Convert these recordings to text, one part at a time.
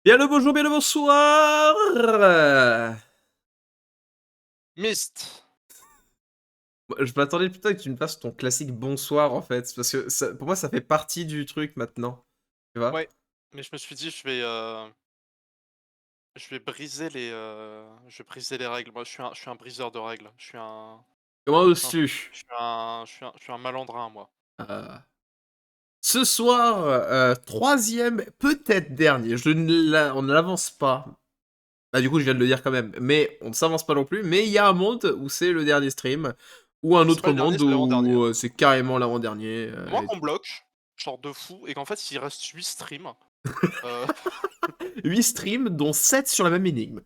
Bien le bonjour, bien le bonsoir! Myst. Je m'attendais plutôt à que tu me fasses ton classique bonsoir en fait, parce que ça pour moi ça fait partie du truc maintenant, tu vois? Ouais, mais je me suis dit: je vais briser les règles». Moi, je suis un briseur de règles. Comment Je suis un oses-tu? je suis un malandrin, moi. Heu, Ce soir, 3e, peut-être dernier, je ne l'a on ne l'avance pas. Bah, du coup, je viens de le dire quand même, mais on ne s'avance pas non plus, mais il y a un monde où c'est le dernier stream, ou un Si c'est pas autre le dernier, monde c'est l'avant-dernier, où, hein. c'est carrément l'avant-dernier, À moins et qu'on me bloque, genre de fou, et qu'en fait, il reste 8 streams, heu, 8 streams dont 7 sur la même énigme.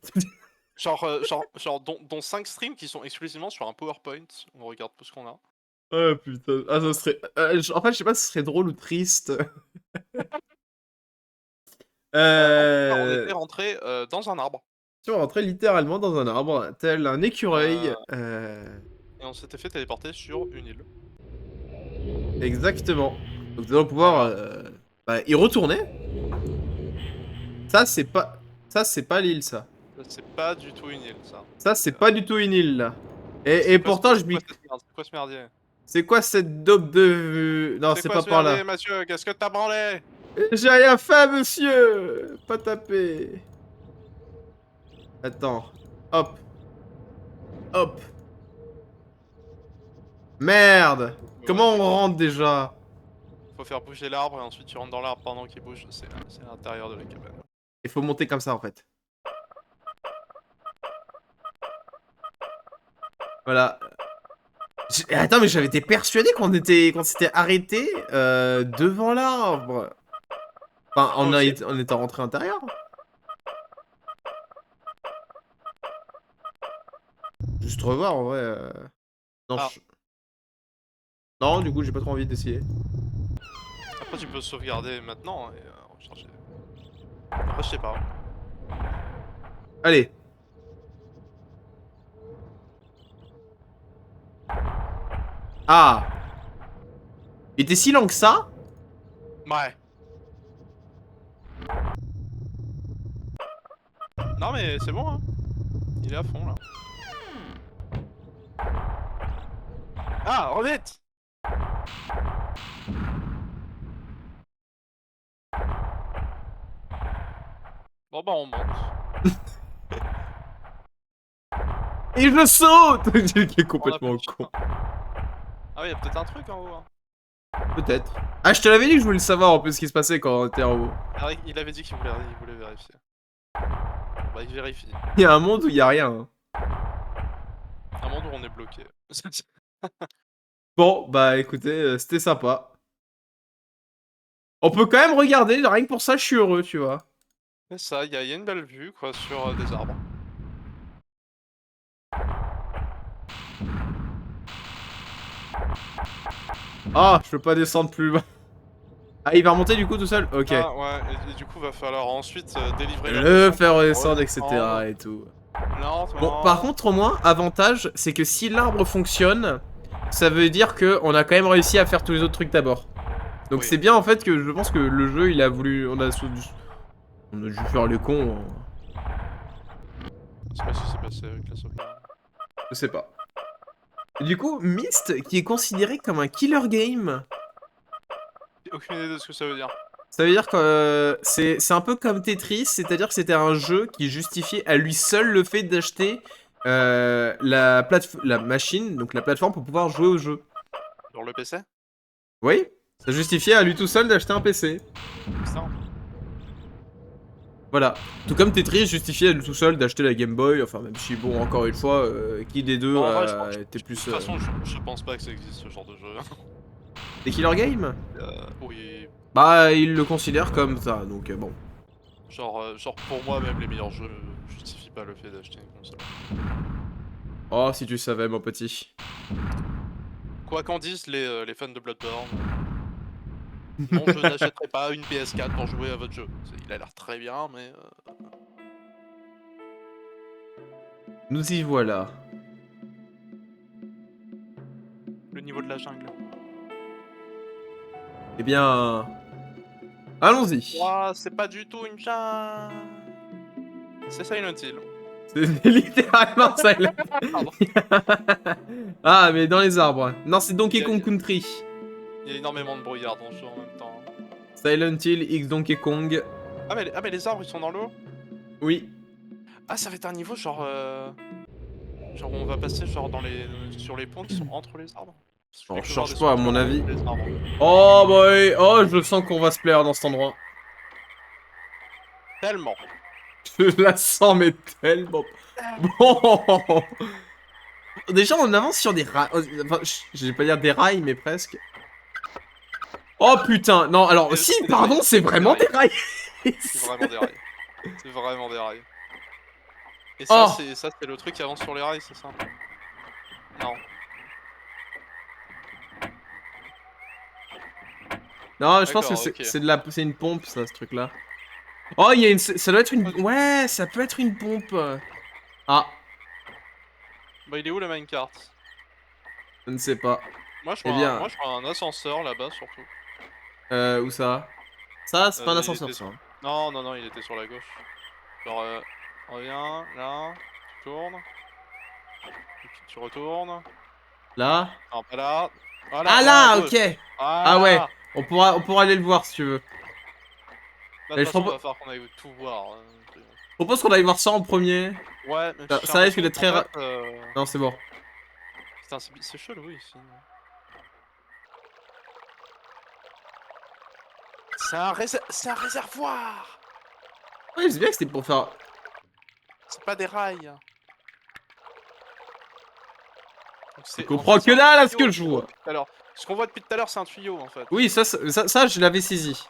dont 5 streams qui sont exclusivement sur un PowerPoint. On regarde tout ce qu'on a. Oh putain, ah ça Heu, serait en fait, je sais pas si ce serait drôle ou triste. En tout cas, on était Heu, rentré dans un arbre, Tu vois, rentrer littéralement dans un arbre, tel un écureuil, heu et on s'était fait téléporter sur une île. exactement. Donc nous allons pouvoir, Voilà. bah, y retourner. Ça, c'est pas l'île, ça. C'est pas du tout une île, ça. Ça, c'est pas du tout une île, là. Et pourtant, je C'est quoi m'y cette merde? C'est quoi ce merdier? c'est quoi cette daube de non, C'est c'est quoi pas ce par merdier, là. monsieur? Qu'est-ce que tu as branlé? J'ai rien fait, monsieur! Pas taper. Attends. Hop, hop. Merde! Ouais, Comment on tu vois? rentre déjà? Faut faire bouger l'arbre et ensuite tu rentres dans l'arbre pendant qu'il bouge. C'est l'intérieur de la cabane. Il faut monter comme ça, en fait. Voilà. Attends, mais j'avais été persuadé qu'on s'était arrêté devant l'arbre. Enfin, Moi aussi? on était rentré à l'intérieur. Juste revoir, en vrai. Non, Ah, non, du coup, j'ai pas trop envie d'essayer. après tu peux sauvegarder maintenant et recharger. Après, je sais pas. Allez. Ah. Il était si lent que ça? Ouais. Non mais c'est bon, hein. Il est à fond, là. Ah, revite! Bon bah, on monte. Et je le saute! Qui est On a pas complètement de con. chemin. Ah oui, y a peut-être un truc en haut, hein. Peut-être. Ah, je te l'avais dit que je voulais savoir en plus ce qui se passait quand on était en haut. Ah oui, il avait dit il voulait vérifier. Bon bah, il vérifie. Il y a un monde où il y a rien, hein. Un monde où on est bloqué. Bon, bah écoutez, c'était sympa. On peut quand même regarder, rien que pour ça, je suis heureux, tu vois. C'est ça, il y a une belle vue, quoi, sur, des arbres. Ah, je peux pas descendre plus bas. Ah, il va remonter du coup tout seul? OK. Ah ouais, et du coup, va falloir ensuite, délivrer la Le potion faire pour redescendre, et redescendre cetera et tout. Bon, par lentement. contre, au moins, avantage, c'est que si l'arbre fonctionne, ça veut dire que on a quand même réussi à faire tous les autres trucs d'abord. Donc Oui, c'est bien en fait que je pense que le jeu, il a voulu, on a dû faire les cons, je sais pas ce qui s'est passé avec la sauvegarde. je sais pas. Du coup, Myst, qui est considéré comme un killer game, J'ai aucune idée de ce que ça veut dire. ça veut dire que c'est un peu comme Tetris, c'est-à-dire que c'était un jeu qui justifiait à lui seul le fait d'acheter la machine, donc la plateforme pour pouvoir jouer au jeu. Sur le PC? Oui, ça justifiait à lui tout seul d'acheter un PC. Simple. Voilà. Tout comme Tetris justifiait à lui tout seul d'acheter la Game Boy, enfin même si bon, encore une fois, qui des deux Bon, en vrai, était de plus toute façon, je pense pas que ça existe ce genre de jeu. des killer games? Oui, Bah, il le considère comme ça, donc bon. genre pour moi, même les meilleurs jeux justifient pas le fait d'acheter une console. Oh, si tu savais, mon petit. Quoi qu'en disent les fans de Bloodborne, non, je n'achèterai pas une PS4 pour jouer à votre jeu. Il a l'air très bien, mais Nous y voilà. le niveau de la jungle. Eh bien, Allons-y. Ouah, c'est pas du tout une jungle. C'est Silent Hill. C'est littéralement Silent. Pardon. Ah, mais dans les arbres. Non, c'est Donkey Y a- Kong Country. Il y a énormément de brouillard dans le jeu en même temps. Silent Hill X Donkey Kong. Ah mais les arbres ils sont dans l'eau. Oui. Ah ça va être un niveau genre genre on va passer genre dans les sur les ponts qui sont entre les arbres. Parce que je Alors, fais je que voir cherche des pas, à structures mon avis. entre les arbres. Oh boy. Oh, je sens qu'on va se plaire dans cet endroit. Tellement. Je la sens, mais tellement. Bon. Déjà, on avance sur des rails. Enfin, je vais pas dire des rails, mais presque. Oh putain. Non, alors, si, C'est des pardon, rails. c'est vraiment des rails. C'est vraiment des rails. C'est vraiment des rails. Et Oh. ça c'est le truc qui avance sur les rails, c'est ça? Non. Non, je pense que D'accord, ok. c'est de la, c'est une pompe, ça, ce truc-là. Oh, il y a une, ça doit être une, ouais, ça peut être une pompe. Ah, Bah il est où le minecart? je ne sais pas. Moi je Eh vois bien, un ascenseur là-bas surtout. où ça? Ça, c'est pas un Il ascenseur, était ça. sur... Non, non, non, il était sur la gauche. Genre, reviens, là, tu tournes, et puis tu retournes. Là? Non, pas là. Voilà, Ah là, à là, gauche. ok. Ah ouais, Voilà. on pourra aller le voir si tu veux. Bah, de Et toute je façon, propose, va falloir qu'on aille tout voir. qu'on aille voir ça en premier. Ouais, mais j'ai Ça risque l'impression d'être qu'en très fait, Non, c'est bon. putain, c'est chelou ici. C'est un réservoir. Ouais, je sais bien que c'était pour faire. C'est pas des rails. Donc Je en comprends fait, que c'est un dalle à ce tuyau que je qu'on voit vois. depuis tout à l'heure. Ce qu'on voit depuis tout à l'heure, c'est un tuyau en fait. Oui, ça, je l'avais saisi.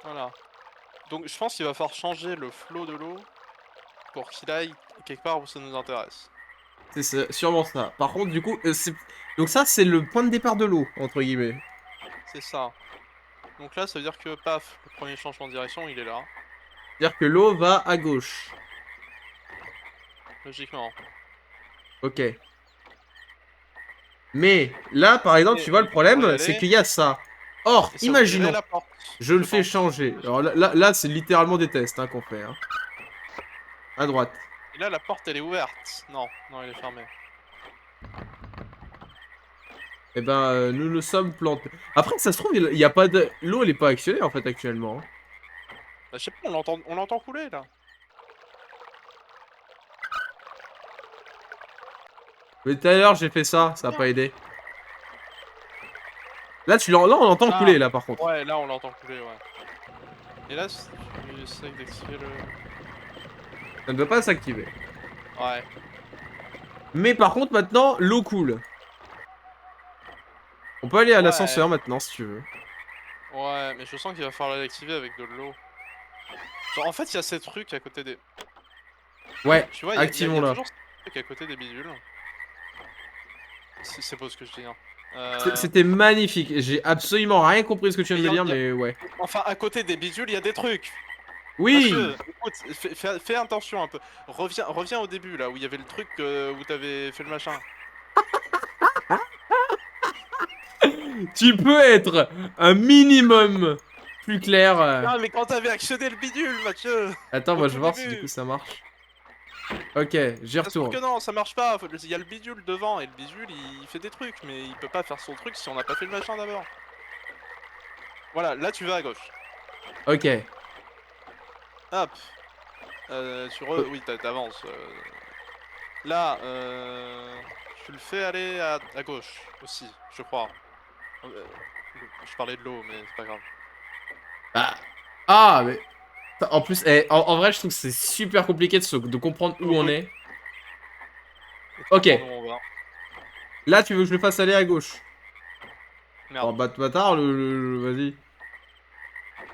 Voilà. Donc je pense qu'il va falloir changer le flot de l'eau pour qu'il aille quelque part où ça nous intéresse. C'est sûrement ça. Par contre, du coup, donc ça, c'est le point de départ de l'eau, entre guillemets. C'est ça. Donc là, ça veut dire que, paf, le premier changement de direction, il est là. C'est-à-dire que l'eau va à gauche. Logiquement. Ok. Mais là, par exemple, Et tu vois, le pour y problème, c'est aller, qu'il y a ça. Or, et ça ouvrirait imaginons, la porte, je le je fais pense. changer. Alors là c'est littéralement des tests qu'on fait. Hein. À droite. Et là, la porte, elle est ouverte. Non, non, elle est fermée. Eh ben, nous nous sommes plantés. Après, ça se trouve, il y a pas de... L'eau, elle est pas actionnée, en fait, actuellement. Hein. Bah, je sais pas, on l'entend couler, là. Mais tout à l'heure, j'ai fait ça a pas aidé. Là, là, on entend Ah, couler, là, par contre. ouais, là, on l'entend couler, ouais. Et là, si tu essayes d'activer le... Ça ne doit pas s'activer. Ouais. Mais par contre, maintenant, l'eau coule. On peut aller à Ouais. l'ascenseur, maintenant, si tu veux. Ouais, mais je sens qu'il va falloir l'activer avec de l'eau. Genre, en fait, il y a ces trucs à côté des... Ouais, Tu vois, il y a activons-la. toujours ces trucs à côté des bidules. C'est beau ce que je dis, hein. C'était magnifique. J'ai absolument rien compris de ce que tu viens de me dire, y a- mais ouais. Enfin, à côté des bidules, il y a des trucs. Oui! Monsieur, écoute, fais attention un peu. Reviens au début, là, où il y avait le truc où t'avais fait le machin. Tu peux être un minimum plus clair. Ah, mais quand t'avais actionné le bidule, Mathieu. Attends, Au moi je tout vais voir si début. du coup ça marche. Ok, j'y Ça se trouve retourne. que non, ça marche pas. Il y a le bidule devant, et le bidule, il fait des trucs, mais il peut pas faire son truc si on n'a pas fait le machin d'abord. Voilà, là tu vas à gauche. Ok. Hop. Oui, t'avances. Là, tu le fais aller à gauche aussi, je crois. Je parlais de l'eau, mais c'est pas grave. Ah, ah mais... En plus, en vrai, je trouve que c'est super compliqué de comprendre où on est. Ok. Où on va. Là, tu veux que je le fasse aller à gauche. Oh, Merde. bâtard, vas-y.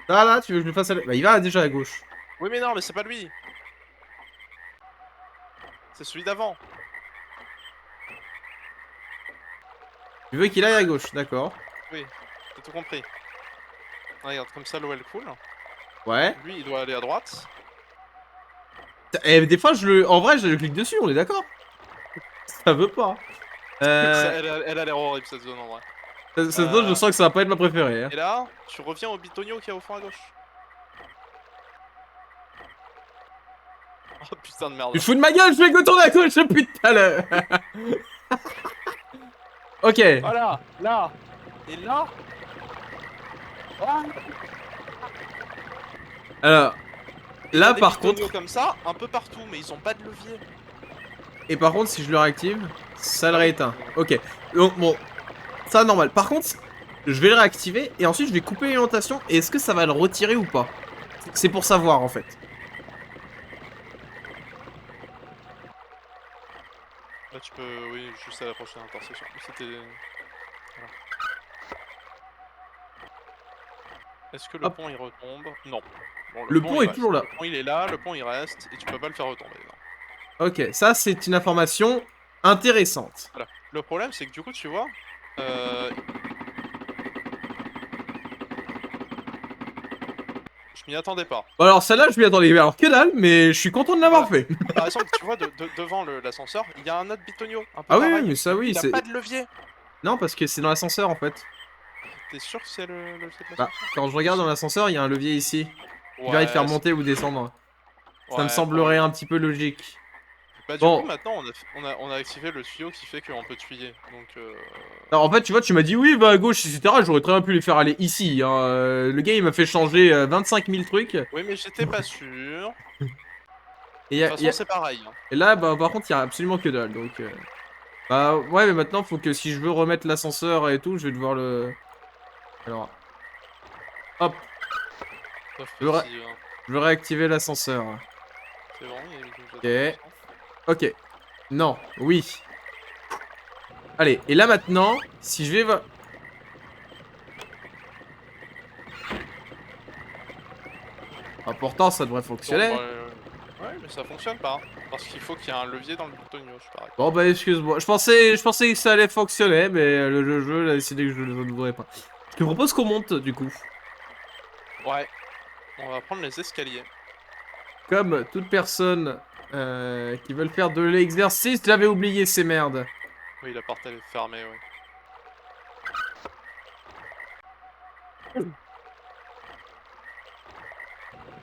Là, tu veux que je le fasse aller... Bah, il va déjà à gauche. Oui, mais non, mais c'est pas lui. C'est celui d'avant. Tu veux qu'il aille à gauche, d'accord. Oui, t'as tout compris. Regarde, comme ça l'eau elle coule. Ouais. Lui, il doit aller à droite. Et des fois, en vrai, je le clique dessus, on est d'accord. Ça veut pas. Elle a l'air horrible cette zone en vrai. Cette zone, je sens que ça va pas être ma préférée. Hein. Et là, tu reviens au bitonio qui est au fond à gauche. Oh putain de merde. Tu te fous de ma gueule, je fais que tourner à gauche depuis tout à l'heure. Ok. Voilà, là. Et là. Ah. Alors, là Des par bitonios contre, comme ça, un peu partout, mais ils ont pas de levier. et par contre, si je le réactive, ça le rééteint. Ok. Donc bon, ça normal. Par contre, je vais le réactiver et ensuite je vais couper l'alimentation. Et est-ce que ça va le retirer ou pas? C'est pour savoir en fait. Là tu peux, oui, juste à la prochaine intersection. C'était... Voilà. Est-ce que le Hop. pont il retombe? Non. Bon, Le pont pont il est reste. toujours là. Le pont il est là, le pont il reste, et tu peux pas le faire retomber. Non. Ok, ça c'est une information intéressante. Voilà. Le problème c'est que du coup tu vois, euh, je m'y attendais pas. Bon alors celle-là je m'y attendais alors que dalle, mais je suis content de l'avoir Voilà. fait. Par exemple, tu vois, devant l'ascenseur, il y a un autre bitonio, un peu Ah oui, oui, pareil. mais ça Et lui, oui, il a c'est... pas de levier. Non, parce que c'est dans l'ascenseur en fait. T'es sûr que c'est le levier de Bah, l'ascenseur? quand je regarde dans l'ascenseur, il y a un levier ici. Qui permet de faire Ouais, monter ou descendre. Ça me ouais, semblerait un probablement. petit peu logique. Bah du coup Bon, maintenant on a activé le tuyau qui fait qu'on peut tuer. Donc alors, en fait, tu vois, tu m'as dit oui, va à gauche, etc. J'aurais très bien pu les faire aller ici. Hein. Le gars, il m'a fait changer 25 000 trucs. oui mais j'étais pas sûr. Et, De toute façon c'est pareil. Hein. et là, bah, par contre, il y a absolument que dalle. Donc, bah, ouais, mais maintenant, faut que si je veux remettre l'ascenseur et tout, je vais devoir le... Alors, hop, Sauf je que veux, si... je veux réactiver l'ascenseur. c'est bon, il est Ok, déjà ok. Non, oui. Allez, et là maintenant, si je vais... Ah, pourtant, ça devrait Bon fonctionner. bah... ouais mais ça fonctionne pas. Hein. Parce qu'il faut qu'il y ait un levier dans le bitonio, je parie. Bon bah excuse-moi, je pensais que ça allait fonctionner, mais le jeu a décidé que je ne le voudrais pas. Je te propose qu'on monte du coup. Ouais. On va prendre les escaliers. Comme toute personne qui veut faire de l'exercice, j'avais oublié ces merdes. Oui la porte elle est fermée, oui.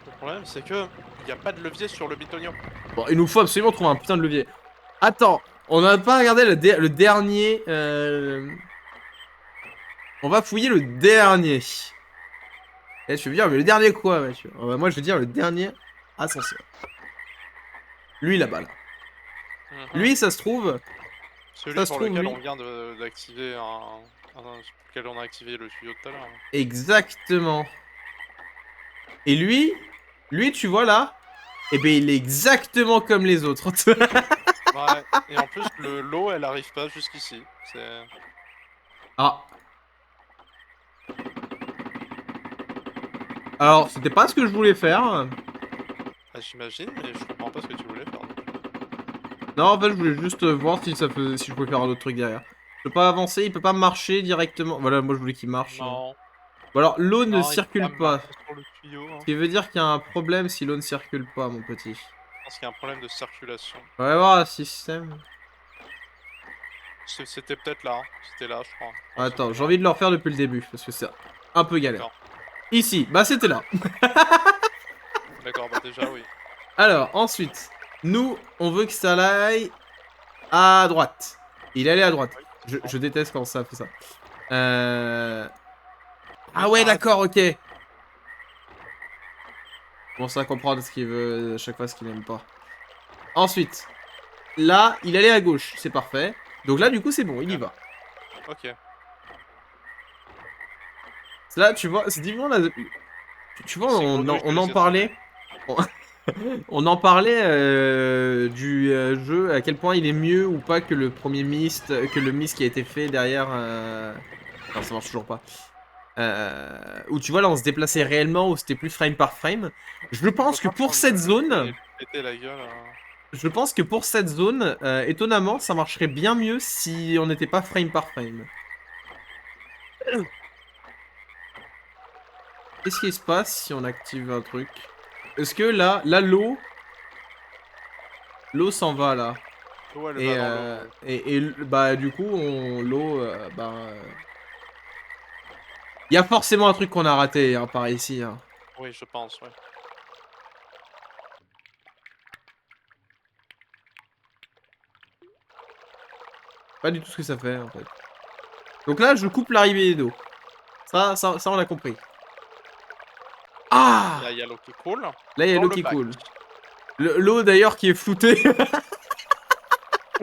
Le problème c'est que... il n'y a pas de levier sur le bitonio. Bon, il nous faut absolument trouver un putain de levier. Attends, on n'a pas regardé le dernier... On va fouiller le dernier. Eh, tu veux dire, mais le dernier quoi, ouais, moi je veux dire le dernier ascenseur. Lui là-bas, là. Mhm. Lui, ça se trouve... Celui Ça se pour trouve, lequel lui... on vient d'activer pour lequel on a activé le tuyau tout à l'heure. Hein. Exactement. Et lui, tu vois là, eh ben il est exactement comme les autres. Ouais, et en plus, l'eau, elle arrive pas jusqu'ici. C'est... Ah. Alors, c'était pas ce que je voulais faire. Ah, j'imagine, mais je comprends pas ce que tu voulais faire. Non, en fait, je voulais juste voir si je pouvais faire un autre truc derrière. Je peux pas avancer, il peut pas marcher directement. Voilà, moi je voulais qu'il marche. Non, Bon alors, l'eau ne non, il peut pas circule pas. marcher sur le tuyau. Hein. Ce qui veut dire qu'il y a un problème si l'eau ne circule pas, mon petit. Je pense qu'il y a un problème de circulation. On va voir le système. C'était peut-être là. Hein. C'était là, je crois. Attends, j'ai envie de le refaire depuis le début, parce que c'est un peu galère. D'accord. Ici, bah c'était là. D'accord, bah déjà, oui. Alors, ensuite, nous, on veut que ça aille à droite. Il est allé à droite. Oui, Je déteste quand ça fait ça. mais Ah ouais, arrête. d'accord, ok. Bon, ça comprendre ce qu'il veut à chaque fois, ce qu'il aime pas. Ensuite, là, il allait à gauche. C'est parfait. Donc là, du coup, c'est bon, il y va. Ok. Là, tu vois, c'est différent là. Tu vois, C'est Grenouille, je on vais en essayer de parlait. On en parlait du jeu, à quel point il est mieux ou pas que le premier Myst, que le Myst qui a été fait derrière. Non, ça marche toujours pas. Où tu vois, là, on se déplaçait réellement, où c'était plus frame par frame. Je On peut pense que pas pour prendre le cette jeu et zone, lui péter la gueule. je pense que pour cette zone, étonnamment, ça marcherait bien mieux si on n'était pas frame par frame. Qu'est-ce qui se passe si on active un truc? Est-ce que là, l'eau s'en va là? L'eau, elle Et, va dans l'eau. bah du coup, l'eau, bah, Il y a forcément un truc qu'on a raté, hein, par ici, hein. Oui, je pense, ouais. Pas du tout ce que ça fait, en fait. Donc là, je coupe l'arrivée d'eau. Ça, on l'a compris. Ah! Il y a l'eau qui coule Là, il y a dans l'eau le qui bac. coule. L'eau, d'ailleurs, qui est floutée.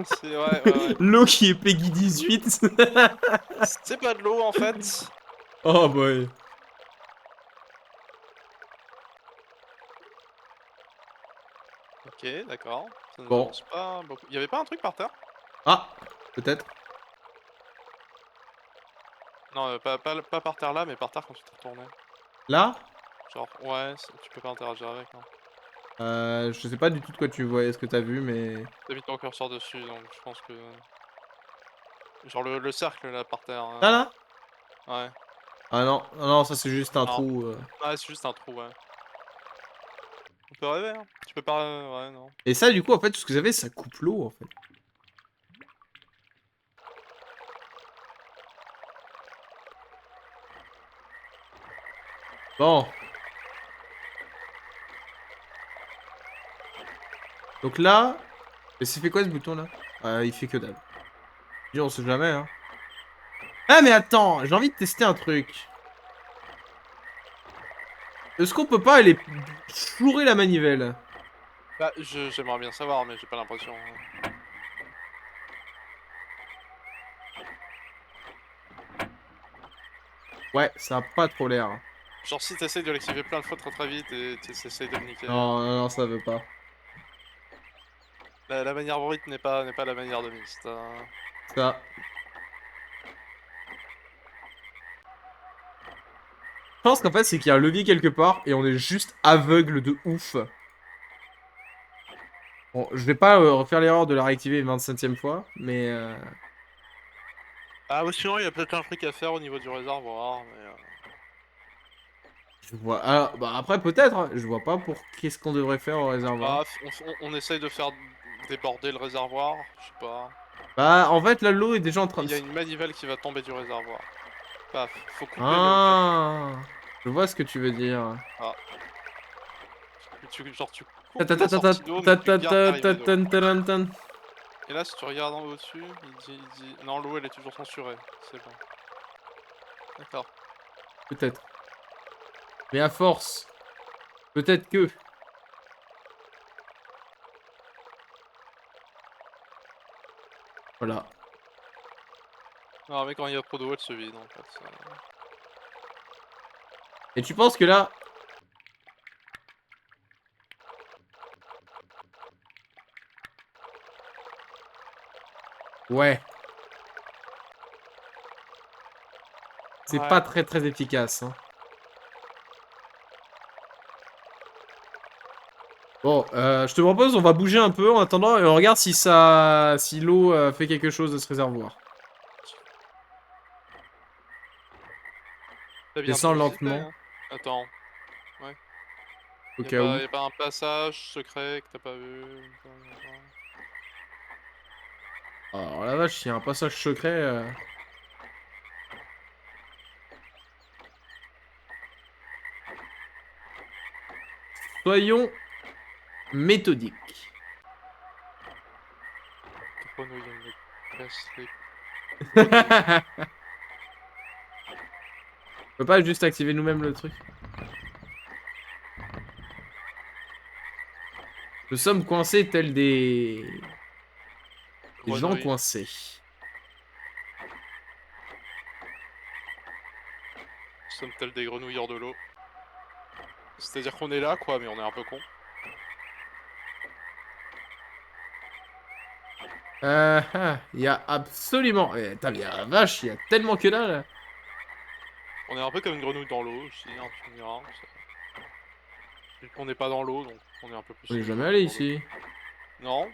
C'est ouais, ouais, ouais. L'eau qui est Peggy 18. C'est pas de l'eau, en fait. Oh boy. OK, d'accord. Ça nous Bon. avance pas beaucoup. Il y avait pas un truc par terre? Ah! Peut-être. Non, pas par terre là, mais par terre quand tu te retournais. Là? Genre ouais, tu peux pas interagir avec, non. Je sais pas du tout de quoi tu vois, ce que t'as vu, mais... Tu mis ton curseur dessus, donc je pense que genre le cercle là par terre, Là, là? ouais. Ah non, non, non, ça c'est juste un Non. trou. Ouais, c'est juste un trou, ouais. On peut rêver, hein. Tu peux pas ouais, non. Et ça, du coup, en fait, tout ce que ça fait, ça coupe l'eau, en fait. Bon. Donc là... Et ça fait quoi, ce bouton, là? Il fait que dalle. Dis, on sait jamais, hein. Ah, mais attends! J'ai envie de tester un truc. Est-ce qu'on peut pas aller chourer la manivelle? Bah, j'aimerais bien savoir, mais j'ai pas l'impression, Ouais, ça a pas trop l'air. genre si tu de l'activer plein de fois très, très vite et tu essayes de le niquer, Non, non, non, ça veut pas. la manière brute n'est pas la manière de Myst, Ça. Je pense qu'en fait, c'est qu'il y a un levier quelque part et on est juste aveugle de ouf. Bon, je vais pas refaire l'erreur de la réactiver une 25e fois, mais... Ah ou sinon il y a peut-être un truc à faire au niveau du réservoir, mais Je vois... Alors, bah après, peut-être, hein. Je vois pas pour qu'est-ce qu'on devrait faire au réservoir. bah, on essaye de faire déborder le réservoir, je sais pas. Bah, en fait, là, l'eau est déjà en train Il de... y a une manivelle qui va tomber du réservoir. Paf, faut couper le bac. Ah! Je vois ce que tu veux dire. Ah, tu Ta ta coupes ta la ta ta sortie d'eau, mais ta tu ta gardes ta ta l'arrivée d'eau. tan taran tan. Et là, si tu regardes en haut au-dessus, il dit: «Non, l'eau, elle est toujours censurée». C'est bon. D'accord. Peut-être. Mais à force, peut-être que... Voilà. Non, mais quand il y a trop d'eau, elle se vide, en fait, Et tu penses que là... Ouais. C'est pas ouais. très très efficace, hein. Bon, je te propose, on va bouger un peu en attendant et on regarde si ça... si l'eau fait quelque chose de ce réservoir. Tu bien Descends tout visité, lentement, hein? Attends, ouais. au Y a cas pas où. y a pas un passage secret que t'as pas vu? Alors la vache, il y a un passage secret... Soyons méthodiques. Grenouille, elle me casse les couilles. On peut pas juste activer nous-mêmes le truc? Nous sommes coincés tels des gens Grenouille. coincés. Nous sommes tels des grenouilles hors de l'eau. C'est-à-dire qu'on est là, quoi, mais on est un peu con. Il y a absolument... Eh, putain, mais la vache, il y a tellement que dalle. On est un peu comme une grenouille dans l'eau aussi, hein, tu me diras. On n'est pas dans l'eau, donc on est un peu On plus est une jamais grenouille allé dans l'eau. ici. Non?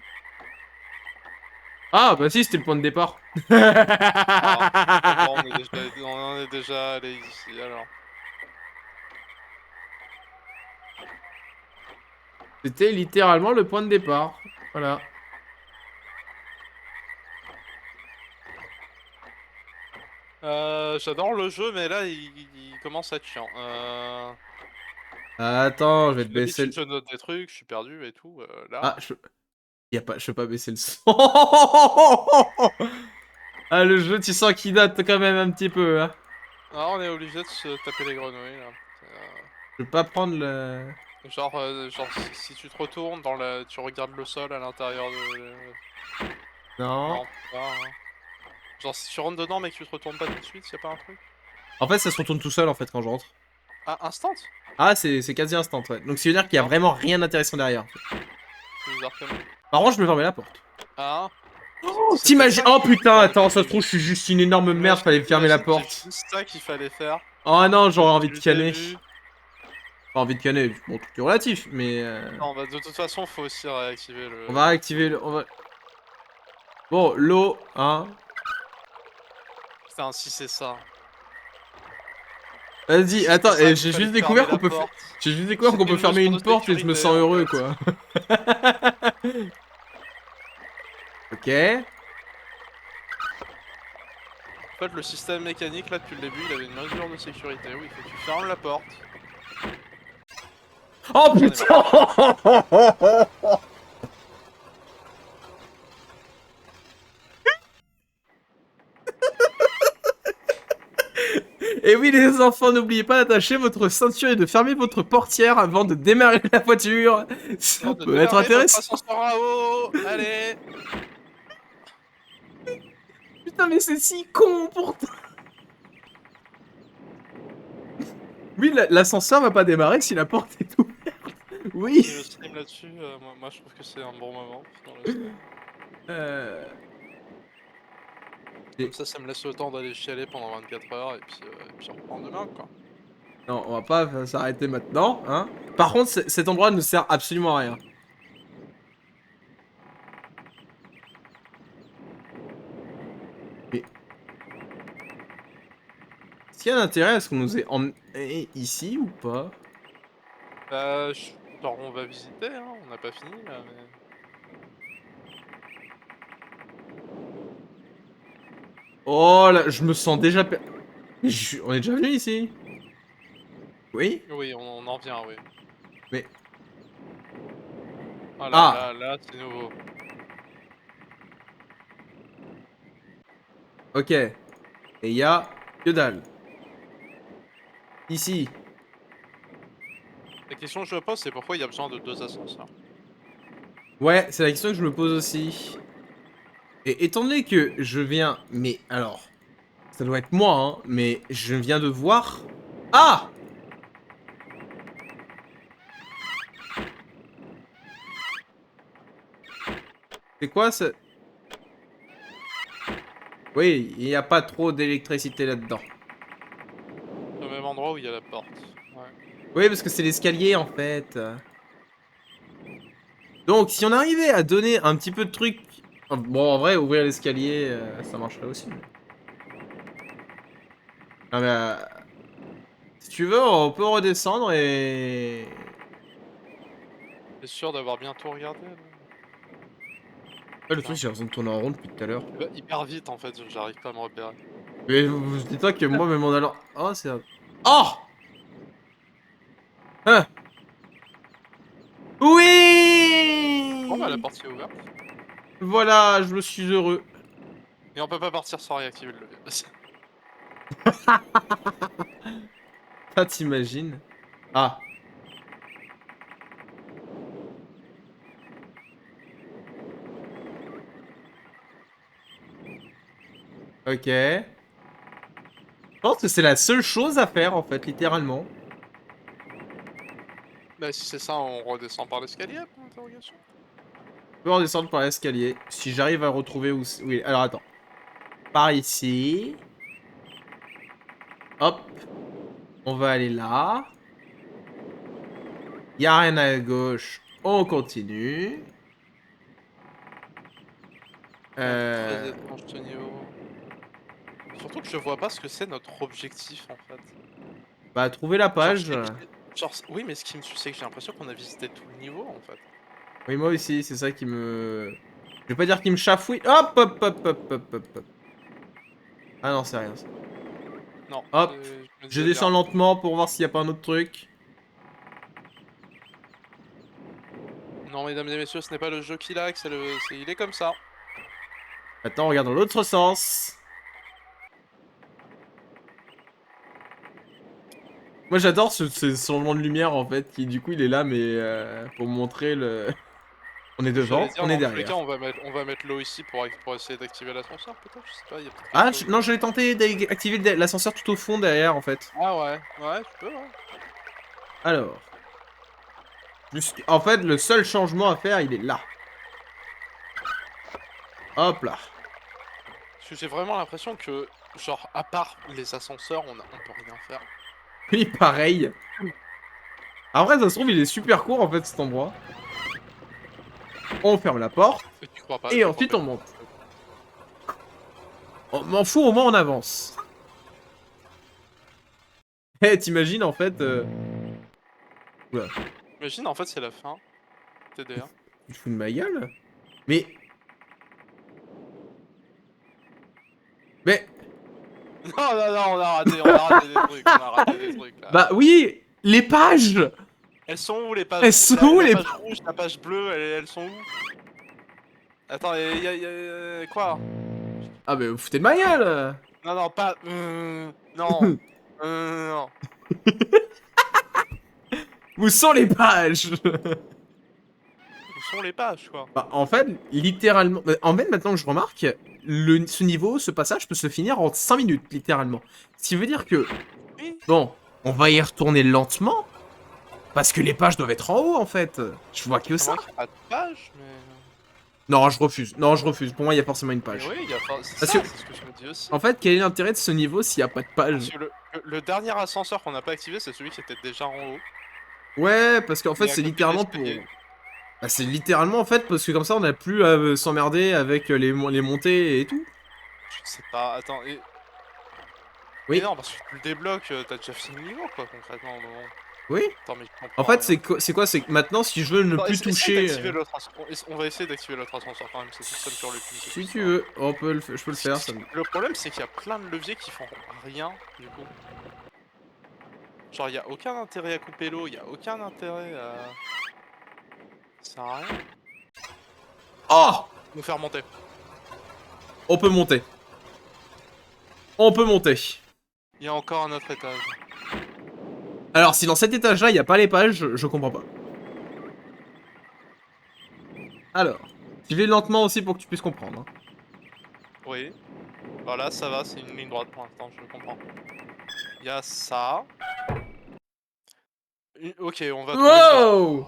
Ah, bah si, c'était le point de départ. Ah, bon, on est déjà allé ici, alors. C'était littéralement le point de départ. Voilà. J'adore le jeu, mais là, il commence à être chiant. Attends, je vais te baisser D'habitude, le... je note des trucs, je suis perdu et tout, Ah, là... je peux pas baisser le son. Ah, le jeu, tu sens qu'il date quand même un petit peu, hein. Ah, on est obligé de se taper les grenouilles, là. Je peux pas prendre le... Genre si tu te retournes dans la tu regardes le sol à l'intérieur de Non. non, pas, hein. Genre si tu rentres dedans mais que tu te retournes pas tout de suite, y a pas un truc? En fait, ça se retourne tout seul, en fait, quand je rentre. Ah, instant? Ah, c'est quasi instant, ouais. Donc, ça veut dire qu'il y a D'accord, vraiment rien d'intéressant derrière. c'est bizarre quand même. Par contre, je me fermais la porte. Ah, Oh, c'est peut-être t'imagines... ça Oh, qu'il putain, fallait attends, ça se trouve, je suis juste une énorme merde, fallait me fermer la imagine, c'est porte. juste ça qu'il fallait faire Oh non, j'aurais envie de depuis le canner. début. Pas envie de canner, bon, tout est relatif, mais... Non, bah, de toute façon, faut aussi réactiver On va le réactiver le... On va... Bon, l'eau, hein. putain, si c'est ça. Vas-y, Si c'était attends, ça qu'il j'ai fallait juste fermer découvert qu'on la peut... porte. J'ai juste découvert qu'on C'était peut une fermer leçon de une porte et je me sécurité, sens en heureux, fait. quoi. Ok. En fait, le système mécanique, là, depuis le début, il avait une mesure de sécurité où il faut que tu fermes la porte. Oh J'en ai marre. putain. Et oui les enfants, n'oubliez pas d'attacher votre ceinture et de fermer votre portière avant de démarrer la voiture. Ça De peut être démarrer votre intéressant. ascenseur à eau. Allez. Putain mais c'est si con pourtant. Oui, l'ascenseur va pas démarrer si la porte est ouverte. Oui. Le stream là-dessus, moi je trouve que c'est un bon moment dans le stream. Euh... Comme ça me laisse le temps d'aller chialer pendant 24 heures et puis on reprend demain, quoi. Non, on va pas s'arrêter maintenant, hein. Par contre, cet endroit ne sert absolument à rien. Mais est-ce qu'il y a un intérêt à ce qu'on nous ait emmené ici ou pas? Genre on va visiter, hein, on n'a pas fini là, mais... Oh là, je me sens déjà Mais on est déjà venu ici? Oui? Oui, on en vient, oui. Mais... Voilà, Ah! là c'est nouveau. Ok. Et il y a... Que dalle. Ici. La question que je me pose, c'est pourquoi il y a besoin de 2 ascenseurs. Ouais, c'est la question que je me pose aussi. Et étant donné que je viens... Mais alors... Ça doit être moi, hein. Mais je viens de voir... Ah! C'est quoi ce... Oui, il n'y a pas trop d'électricité là-dedans. Au même endroit où il y a la porte. Ouais. Oui, parce que c'est l'escalier, en fait. Donc, si on arrivait à donner un petit peu de trucs... Bon, en vrai, ouvrir l'escalier, ça marcherait aussi. Ah, mais... si tu veux, on peut redescendre et... T'es sûr d'avoir bien tout regardé là? Ouais, le Putain. truc, j'ai l'impression de tourner en rond depuis tout à l'heure. Il va hyper vite en fait, j'arrive pas à me repérer. Mais dis-toi que moi, même en allant... Oh, c'est... Oh! Hein? Bon bah la Oui! porte est ouverte. Voilà, je me suis heureux. Et on peut pas partir sans réactiver le levier. Ah, t'imagines? Ah. Ok. Je pense que c'est la seule chose à faire, en fait, littéralement. Bah si c'est ça, on redescend par l'escalier, point d'interrogation. On peut redescendre par l'escalier. Si j'arrive à retrouver où... Oui, alors attends. Par ici. Hop. On va aller là. Y'a rien à gauche. On continue. Très étrange ce niveau. Surtout que je vois pas ce que c'est notre objectif en fait. Bah, trouver la Genre, page. oui, mais ce qui me tue, c'est que j'ai l'impression qu'on a visité tout le niveau en fait. Oui, moi aussi, c'est ça qui me... Je vais pas dire qu'il me chafouille. Hop, hop, hop, hop, hop, hop, hop. Ah non, c'est rien, ça. Non. Hop, je me je disais descends bien. lentement pour voir s'il y a pas un autre truc. Non, mesdames et messieurs, ce n'est pas le jeu qui lag, il est comme ça. Attends, regarde dans l'autre sens. Moi j'adore ce changement de lumière en fait, qui du coup il est là mais pour montrer le... On est J'allais devant, dire, on est dans tous les cas, derrière. on va mettre l'eau ici pour essayer d'activer l'ascenseur, peut-être, je sais pas, il y a peut-être quelque Ah, chose. non, j'allais tenter d'activer l'ascenseur tout au fond derrière en fait. Ah ouais, ouais, tu peux, ouais. Alors, en fait le seul changement à faire il est là. Hop là. Parce que j'ai vraiment l'impression que, genre, à part les ascenseurs, on peut rien faire. Oui, pareil. Après ça se trouve il est super court en fait cet endroit. On ferme la porte, Et tu crois pas, et je crois ensuite pas on du tout. monte. On m'en fout, au moins on avance. Eh, t'imagines en fait... Oula, Imagine, en fait, c'est la fin, TDR. tu te fous de ma gueule? Mais... Mais... Non, non, non, on a raté des trucs, on a raté des trucs, Bah là. oui, les pages. Elles sont où les pages Elles rouges? sont où La les page pages? rouge, la page bleue, elles sont où? Attends, quoi? Ah bah vous foutez de ma gueule. Non, non, pas... non. Non. Où sont les pages? Où sont les pages, quoi? Bah en fait, littéralement... En fait, maintenant que je remarque, ce niveau, ce passage peut se finir en 5 minutes, littéralement. Ce qui veut dire que... Oui. Bon, on va y retourner lentement, parce que les pages doivent être en haut, en fait. Je vois que À ça. moins qu'il y ait pas de page, mais... Non, je refuse. Non, je refuse. Pour moi, il y a forcément une Mais page. oui, il y a pas... C'est Parce que, ça, c'est ce que je me dis aussi. en fait, quel est l'intérêt de ce niveau s'il n'y a pas de Parce page? que le dernier ascenseur qu'on n'a pas activé, c'est celui qui était déjà en haut. Ouais, parce qu'en fait, Mais à c'est côté de littéralement pour... l'escalier. Bah, c'est littéralement, en fait, parce que comme ça, on n'a plus à s'emmerder avec les montées et tout. Je sais pas, attends, et Oui, non, parce que tu le débloques, t'as déjà fini le niveau, quoi, concrètement, au moment. oui. Attends, mais je En comprends fait, rien. c'est quoi? C'est que maintenant, si je veux ne Attends, plus essaye toucher... d'activer l'autre ascenseur. On va essayer d'activer l'autre ascenseur quand même, c'est tout seul sur le pin, cette Si tu histoire. veux, je peux le faire, ça me... Le problème, c'est qu'il y a plein de leviers qui font rien, du coup. Genre, il y a aucun intérêt à couper l'eau, il y a aucun intérêt à... Ça sert à rien. Oh! Nous faire monter. On peut monter. On peut monter. Il y a encore un autre étage. Alors, si dans cet étage-là, il n'y a pas les pages, je comprends pas. Alors, j'y vais lentement aussi pour que tu puisses comprendre. Hein. Oui. Voilà, ça va, c'est une ligne droite pour l'instant, je comprends. Il y a ça. Ok, on va trouver une page. Wow!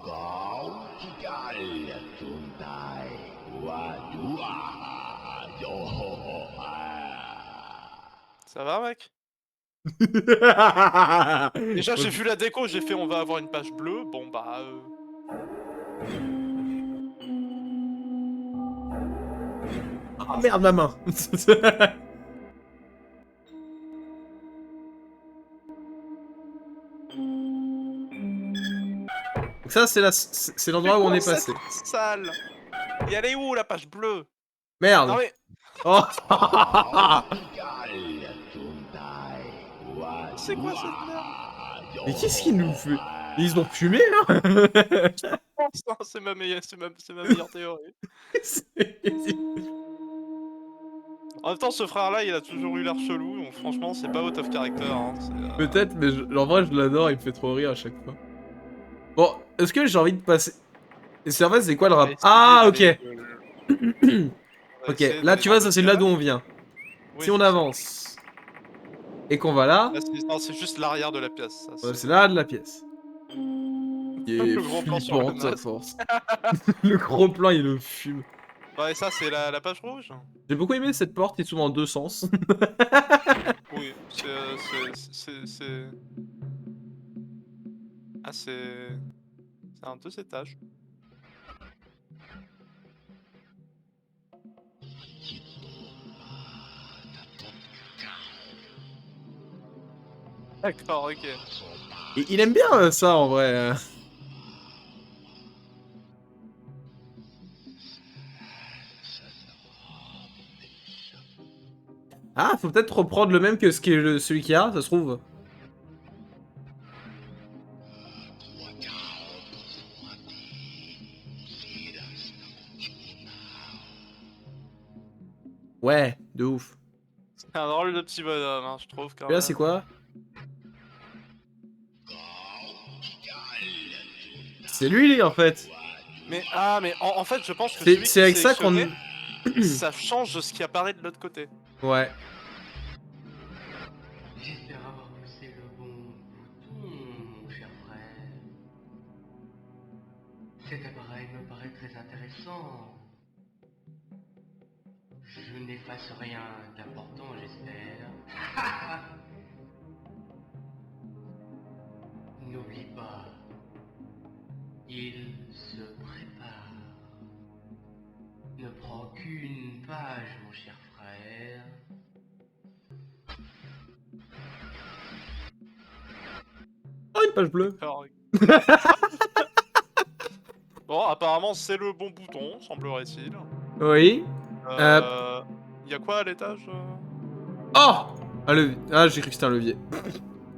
Ça va, mec? Déjà, j'ai vu la déco, j'ai fait on va avoir une page bleue. Bon, bah... Oh merde, ma main. Donc ça, c'est C'est l'endroit où on quoi est cette passé. salle? Et elle est où, la page bleue? Non Merde. mais... Oh. C'est quoi cette merde? Mais qu'est-ce qu'il nous fait? Ils ont fumé, là. Non, c'est ma meilleure théorie. En même temps, ce frère-là, il a toujours eu l'air chelou, donc franchement, c'est pas out of character, hein. Peut-être, mais en vrai, je l'adore, il me fait trop rire à chaque fois. Bon, est-ce que j'ai envie de passer... En fait, c'est quoi le On va rap? essayer Ah, ok. d'aller... On va Ok, essayer là, d'aller tu dans vois, ça, l'autre c'est là d'où garage. on vient. Oui, Si on je sais. avance, et qu'on va là, Là, non, c'est juste l'arrière de la pièce, ça, c'est là de la pièce. Qui est Le gros plan sur le flippante, à masque. force. Le gros plan, il le fume. Ouais, et ça, c'est la page rouge? J'ai beaucoup aimé cette porte qui s'ouvre en deux sens. Oui, Ah, c'est un 2 étages. D'accord, ok. Et il aime bien ça, en vrai. Ah, faut peut-être reprendre le même que ce qui est celui qu'il y a, ça se trouve. Ouais, de ouf. C'est un drôle de petit bonhomme, hein, je trouve quand Et là, c'est même. quoi? C'est lui, en fait. Mais en fait, je pense que celui C'est qui est avec ça qu'on... sélectionné, ça change de ce qui apparaît de l'autre côté. Ouais. J'espère avoir poussé le bon bouton, mon cher frère. Cet appareil me paraît très intéressant. Je n'efface rien d'important, j'espère. N'oublie pas, il se prépare. Ne prends qu'une page, mon cher frère. Oh, une page bleue. Alors, bon, apparemment, c'est le bon bouton, semblerait-il. Oui. Y a quoi à l'étage Oh! Un levier. Ah, j'ai cru que c'était un levier.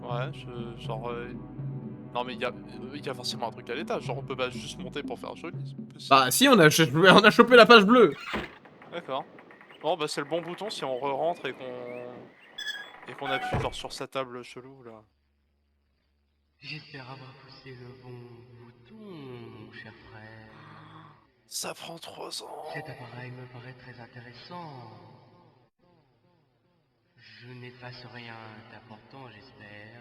Ouais, genre... Non mais y a forcément un truc à l'étage, genre on peut pas juste monter pour faire joli, c'est pas possible. Bah si, on a chopé la page bleue. D'accord. Bon bah c'est le bon bouton si on re-rentre et qu'on appuie genre sur sa table chelou là. J'espère avoir poussé le bon bouton, mon cher frère. Ça prend 3 ans. Cet appareil me paraît très intéressant. Je n'efface rien d'important, j'espère.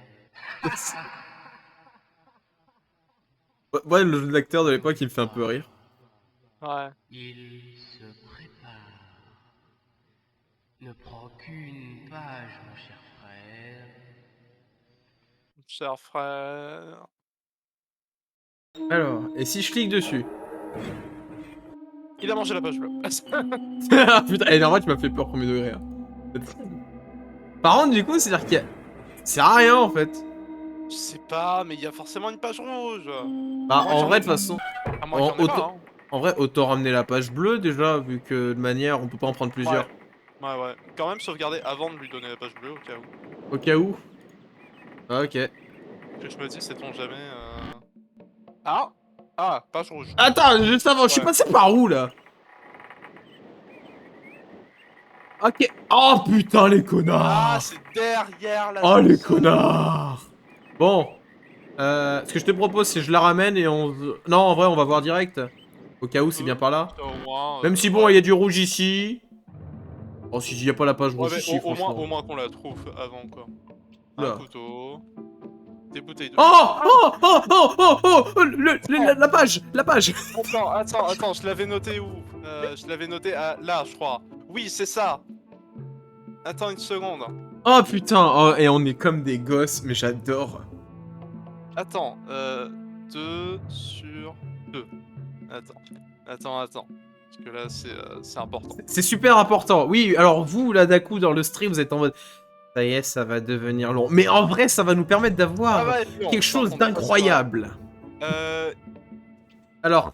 Ouais, le jeu de l'acteur de l'époque, il me fait un peu rire. Ouais. Il se prépare. Ne prends qu'une page, mon cher frère. Cher frère. Alors, et si je clique dessus? Il a mangé la page bleue. Ah putain, et normal, tu m'as fait peur premier degré. Hein. Par contre, du coup, c'est-à-dire qu'il y a... C'est à rien, en fait. Je sais pas, mais il y a forcément une page rouge. Bah, Moi, en j'en vrai, ai de toute pas. façon... À moins qu'il y en ait pas, hein. En vrai, autant ramener la page bleue, déjà, vu que de manière, on peut pas en prendre plusieurs. Ouais, ouais. Quand même sauvegarder avant de lui donner la page bleue au cas où. Au cas où. Ah, ok. Que je me dis, sait-on jamais. Ah! Ah, page rouge. Attends, juste avant, je suis Ouais. passé par où, là? Ok. Oh, putain, les Ah, connards! c'est derrière la Oh, les connards! Bon. Ce que je te propose, c'est que je la ramène et on... Non, en vrai, on va voir direct. Au cas où, c'est bien par là. Au moins, Même si, bon, il y a du rouge ici. Oh, si il y a pas la page ouais, rouge mais ici, au franchement. moins qu'on la trouve avant, quoi. Un Oula. couteau. Des bouteilles de... Oh, oh, oh, oh, oh, oh, oh, la page, la page. Attends, je l'avais noté où je l'avais noté à... là, je crois. Oui, c'est ça. Attends une seconde. Oh, putain, oh, et on est comme des gosses, mais j'adore. Attends, 2 sur 2. Attends. Parce que là, c'est important. C'est super important. Oui, alors vous, là, d'un coup, dans le stream, vous êtes en mode... Ça y est, ça va devenir long. Mais en vrai, ça va nous permettre d'avoir quelque chose d'incroyable. Alors,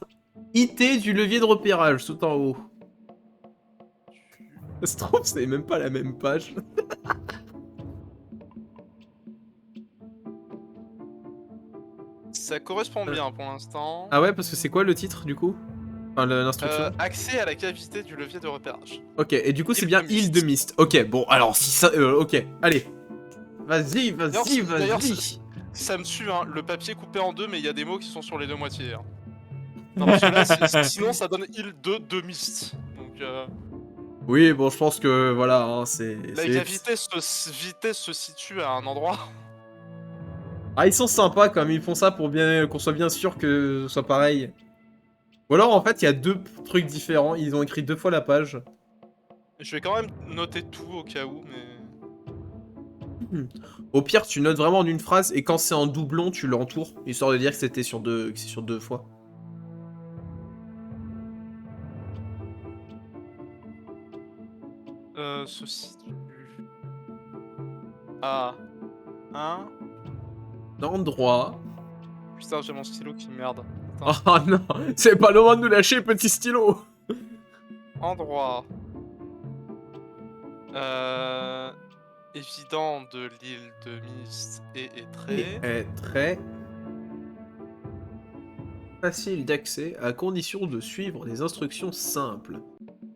IT du levier de repérage, tout en haut. Ça se trouve, c'est même pas la même page. Ça correspond bien pour l'instant. Ah ouais, parce que c'est quoi le titre, du coup? Enfin, l'instruction. Accès à la cavité du levier de repérage. Ok, et du coup, c'est Île bien de île de Mist. Ok, bon, alors, si ça... ok, allez. Vas-y. D'ailleurs, ça me tue, hein. Le papier coupé en deux, mais il y a des mots qui sont sur les deux moitiés. Hein. Non, parce que là, sinon, ça donne île de Mist. Donc, Oui, bon, je pense que, voilà, hein, c'est... la cavité se situe à un endroit. Ah, ils sont sympas, quand même, ils font ça pour bien qu'on soit bien sûr que ce soit pareil. Ou alors, en fait, il y a deux trucs différents, ils ont écrit 2 fois la page. Je vais quand même noter tout au cas où, mais... Au pire, tu notes vraiment en une phrase, et quand c'est en doublon, tu l'entoures, histoire de dire que c'était sur que c'est sur 2 fois. Se situe... à... un... Endroit. Putain, j'ai mon stylo qui merde. Oh non, c'est pas le moment de nous lâcher, petit stylo. Endroit... Euh, évident de l'île de Mist et Et Étré. est très facile d'accès à condition de suivre des instructions simples.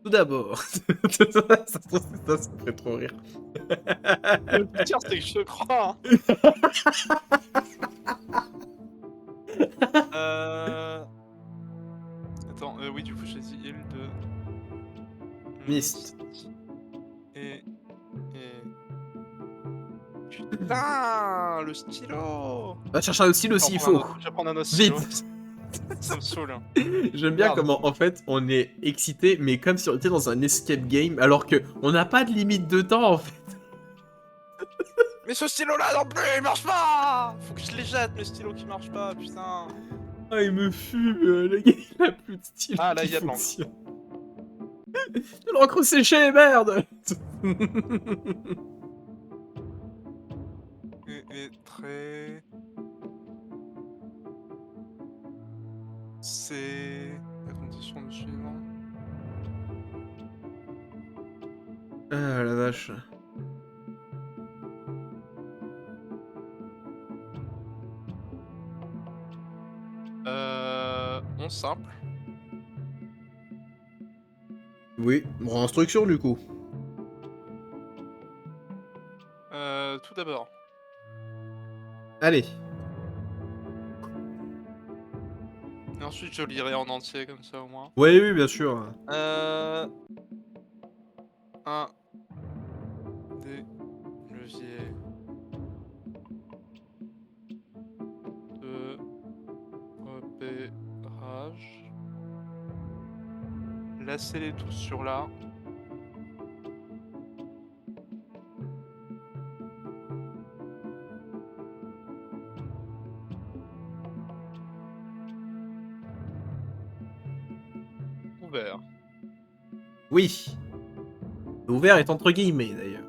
Tout d'abord, ça me fait trop rire. Le pire, c'est que je crois. Hein. Attends, oui, du coup, j'ai dit île de Mist. Mist et... Putain, le stylo. Va chercher un stylo s'il faut. Je vais prendre un autre stylo. Vite. Ça me saoule. Hein. J'aime bien Merde. comment, en fait, on est excité, mais comme si on était dans un escape game, alors que on n'a pas de limite de temps, en fait. Mais ce stylo-là non plus, il marche pas. Faut que je les jette, mes stylos qui marchent pas, putain. Ah, il me fume, le gars, il a plus de stylo Ah, là, qui il y a de l'encre. fonctionne. De l'encre séchée, merde. Et très... C'est... La condition de suivant. Ah, la vache. On simple. Oui, bon, instruction, du coup. Tout d'abord. Allez. Et ensuite, je lirai en entier, comme ça, au moins. Oui, oui, bien sûr. Un des leviers de repérage. Lacez-les tous sur là. Ouvert. Oui. Ouvert est entre guillemets, d'ailleurs.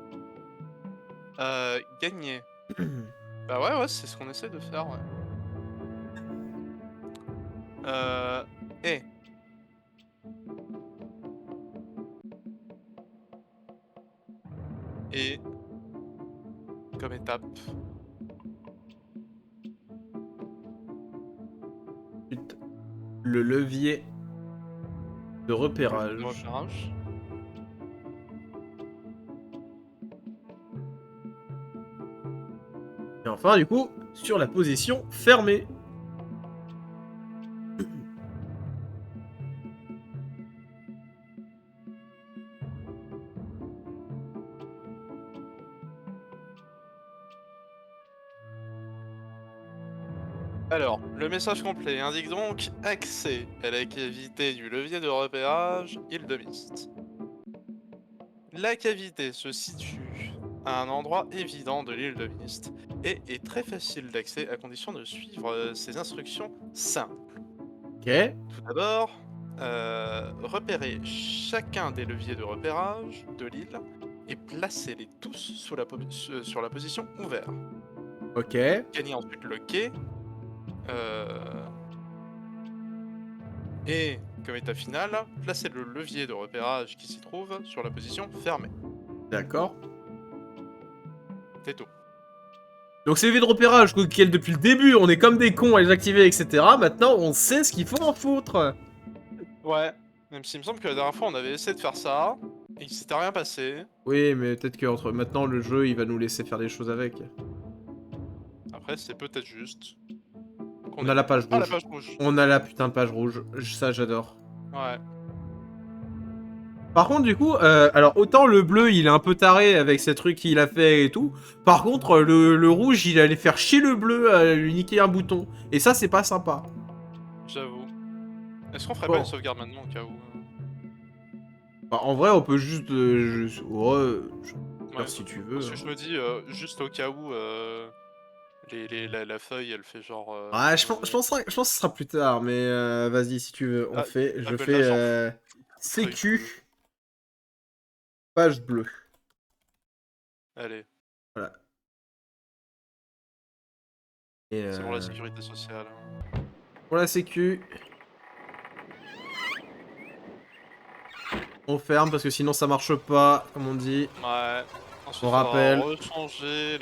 Gagné. Bah ouais, c'est ce qu'on essaie de faire, ouais. Et... Et... Comme étape... Ensuite, le levier de repérage. repérage. Et enfin, du coup, sur la position fermée. Alors, le message complet indique donc accès à la cavité du levier de repérage île de Mist. La cavité se situe à un endroit évident de l'île de Mist et est très facile d'accès à condition de suivre ses instructions simples. Ok. Tout d'abord, repérez chacun des leviers de repérage de l'île et placez-les tous sur la position ouverte. Ok. Gagnez ensuite le quai. Et, comme état final, placez le levier de repérage qui s'y trouve sur la position fermée. D'accord. C'est tout. Donc c'est levier de repérage auquel depuis le début on est comme des cons à les activer, etc. Maintenant on sait ce qu'il faut en foutre. Ouais, même s'il me semble que la dernière fois on avait essayé de faire ça, et il s'était rien passé. Oui, mais peut-être que entre maintenant le jeu il va nous laisser faire des choses avec. Après, c'est peut-être juste. On a la page Ah, la rouge. page rouge. On a la putain de page rouge. Ça j'adore. Ouais. Par contre, du coup, alors autant le bleu il est un peu taré avec ces trucs qu'il a fait et tout. Par contre, le rouge il allait faire chier le bleu à lui niquer un bouton. Et ça, c'est pas sympa. J'avoue. Est-ce qu'on ferait pas Bon. une sauvegarde maintenant au cas où Bah, en vrai, on peut juste. Ouais, Ouais, si tu veux. parce que je me dis, juste au cas où, la feuille elle fait genre. Ouais, je pense que ce sera plus tard, mais vas-y, si tu veux, on Ah, fait. ah, Je ben là, fais genre, feuille bleue. CQ, page bleue. Allez, Voilà. Et c'est pour la sécurité sociale. Hein. pour la CQ. On ferme parce que sinon ça marche pas, comme on dit. Ouais. Ensuite, On faudra rappelle. rechanger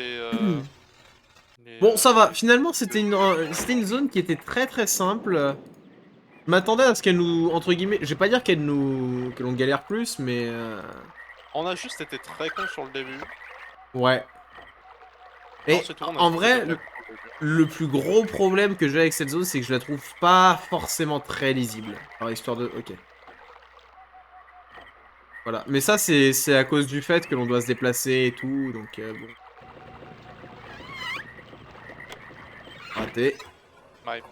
Bon, ça va. les- Finalement, c'était une zone qui était très très simple. Je m'attendais à ce qu'elle nous... Entre guillemets, je vais pas dire qu'elle nous galère plus, mais... On a juste été très con sur le début. Ouais. Non, Et c'est tout, on a en juste été vrai, très con sur le début. le plus gros problème que j'ai avec cette zone, c'est que je la trouve pas forcément très lisible. Alors, histoire de... Ok. Voilà. Mais ça, c'est à cause du fait que l'on doit se déplacer et tout, donc bon. Raté. Ouais.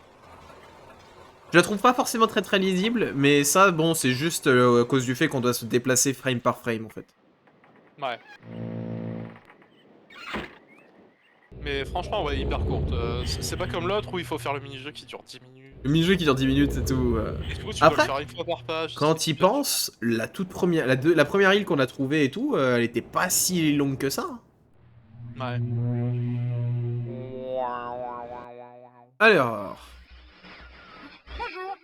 Je la trouve pas forcément très très lisible, mais ça, bon, c'est juste à cause du fait qu'on doit se déplacer frame par frame, en fait. Ouais. Mais franchement, ouais, hyper courte. C'est pas comme l'autre où il faut faire le mini-jeu qui dure 10 minutes. Le mini-jeu qui dure 10 minutes et tout. Et tout, tu peux le Après, faire une fois par page. quand c'est y hyper chiant. penses, la toute première, la première île qu'on a trouvée et tout, elle était pas si longue que ça, hein. Ouais. Alors, Bonjour,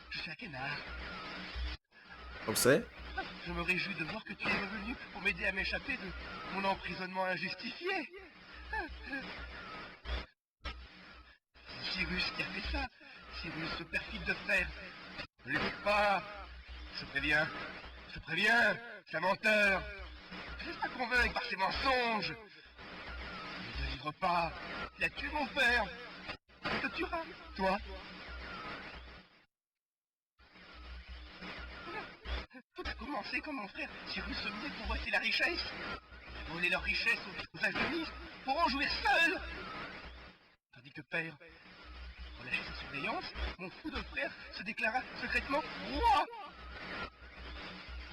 je suis Akena. on le sait. Je me réjouis de voir que tu es revenu pour m'aider à m'échapper de mon emprisonnement injustifié. C'est Cyrus qui a fait ça. Cyrus, ce perfide de fer. Ne l'écoute pas. Je te préviens, c'est un menteur. Ne te laisse pas convaincre par ses mensonges. Ne te livre pas. Il a tué mon père. Il te tuera, toi. Tout a commencé quand mon frère Cyrus se mit pour voter la richesse. Voler leur richesse aux alchimistes pour en jouir seul. Tandis que père relâchait sa surveillance, mon fou de frère se déclara secrètement roi.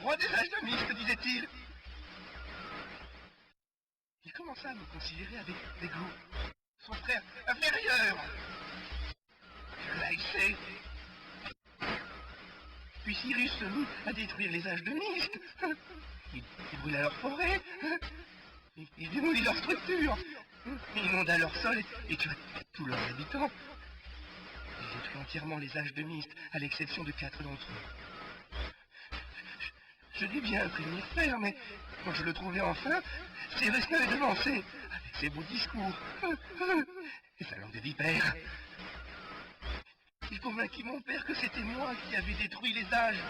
Roi des alchimistes, disait-il. Il commença à me considérer avec dégoût. Son frère inférieur. Je l'haïssais. Puis Cyrus se mit à détruire les alchimistes. Il brûla leur forêt. Il démolit leur structure. Il inonda leur sol et tua tous leurs habitants. Il détruit entièrement les alchimistes, à l'exception de 4 d'entre eux. Je dis bien prévenir père, mais quand je le trouvais enfin, Cyrus m'avait devancé avec ses beaux discours et sa langue de vipère. Il convainquit mon père que c'était moi qui avais détruit les âges.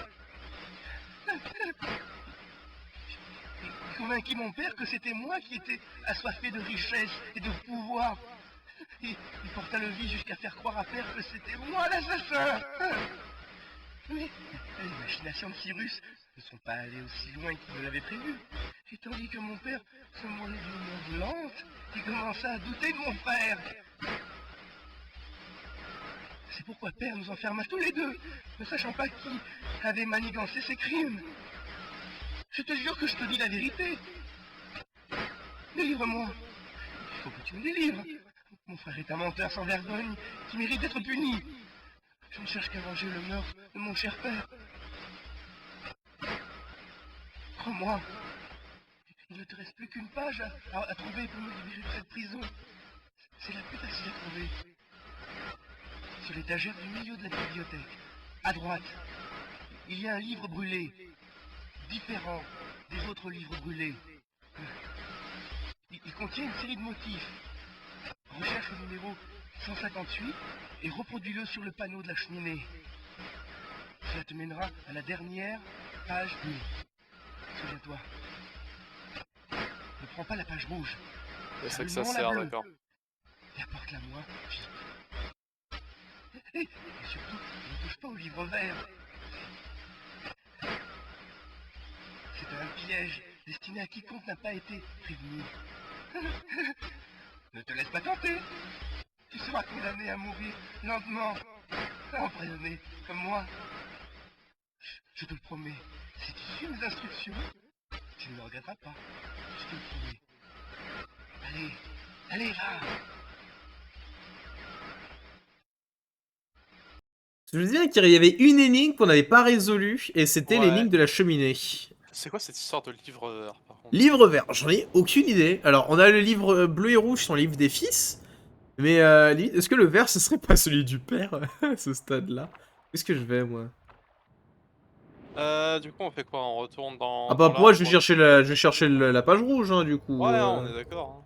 Il convainquit mon père que c'était moi qui étais assoiffé de richesse et de pouvoir. Il porta le vice jusqu'à faire croire à père que c'était moi l'assassin. Mais les machinations de Cyrus ne sont pas allées aussi loin qu'il me l'avait prévu. Et tandis que mon père se mourut d'une mort lente, il commença à douter de mon frère. C'est pourquoi père nous enferma tous les deux, ne sachant pas qui avait manigancé ses crimes. Je te jure que je te dis la vérité. Délivre-moi. Il faut que tu me délivres. Mon frère est un menteur sans vergogne qui mérite d'être puni. Je ne cherche qu'à venger le meurtre de mon cher père. Crois-moi, il ne te reste plus qu'une page à trouver pour me libérer de cette prison. C'est la plus facile à trouver. Sur l'étagère du milieu de la bibliothèque, à droite, il y a un livre brûlé, différent des autres livres brûlés. Il contient une série de motifs. Recherche le numéro 158 et reproduis-le sur le panneau de la cheminée. Cela te mènera à la dernière page bleue. Souviens-toi. Ne prends pas la page rouge. C'est ça que Le ça nom, la sert, bleue. d'accord. Et apporte-la-moi. Et surtout, ne touche pas au livre vert. C'est un piège destiné à quiconque n'a pas été prévenu. Ne te laisse pas tenter. Tu seras condamné à mourir lentement, emprisonné comme moi. Je te le promets, si tu suis mes instructions, tu ne le regretteras pas. Je te le promets. Allez, allez, va. Je veux dire qu'il y avait une énigme qu'on n'avait pas résolue, et c'était Ouais. l'énigme de la cheminée. C'est quoi cette histoire de livre vert, par contre? Livre vert, j'en ai aucune idée. Alors, on a le livre bleu et rouge, son livre des fils. Mais est-ce que le vert, ce serait pas celui du père, à ce stade-là? Qu'est-ce que je vais, moi? Du coup, on fait quoi? On retourne dans Ah bah dans moi je vais l'arbre? chercher je vais chercher la page rouge, hein, du coup. Ouais, hein, on est d'accord, hein.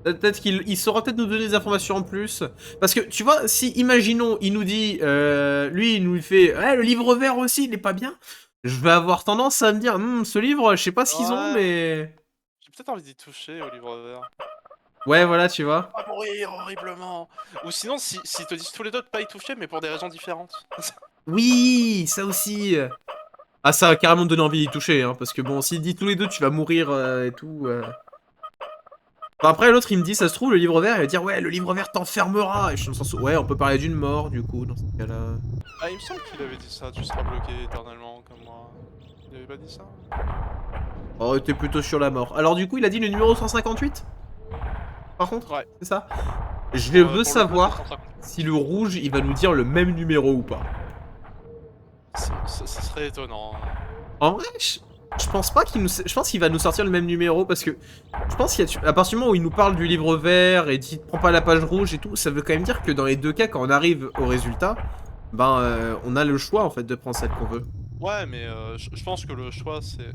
Peut-être qu'il saura peut-être nous donner des informations en plus. Parce que, tu vois, si, imaginons, il nous dit, lui, il nous fait, ouais, le livre vert aussi, il est pas bien. Je vais avoir tendance à me dire, ce livre, je sais pas ce qu'ils ont, Ouais, mais... j'ai peut-être envie d'y toucher au livre vert. Ouais, voilà, tu vois. Pas mourir horriblement! Ou sinon, s'ils te disent tous les deux de pas y toucher, mais pour des raisons différentes. Oui, ça aussi. Ah, ça a carrément donné envie d'y toucher, hein, parce que bon, s'il dit tous les deux, tu vas mourir et tout... Enfin, après, l'autre, il me dit, ça se trouve, le livre vert, il va dire, ouais, le livre vert t'enfermera. Et je suis dans le sens où, ouais, on peut parler d'une mort, du coup, dans ce cas-là. Ah, il me semble qu'il avait dit ça, tu seras bloqué éternellement comme moi. Il avait pas dit ça? Oh, t'es plutôt sur la mort. Alors, du coup, il a dit le numéro 158 par contre, Ouais. c'est ça? Je veux Pour le bleu, c'est savoir 150. si le rouge, il va nous dire le même numéro ou pas. Ça serait étonnant. En vrai, je pense pas qu'il nous... Je pense qu'il va nous sortir le même numéro, parce que... Je pense qu'à partir du moment où il nous parle du livre vert, et dit prends pas la page rouge et tout, ça veut quand même dire que dans les deux cas, quand on arrive au résultat, ben, on a le choix, en fait, de prendre celle qu'on veut. Ouais, mais je pense que le choix, c'est...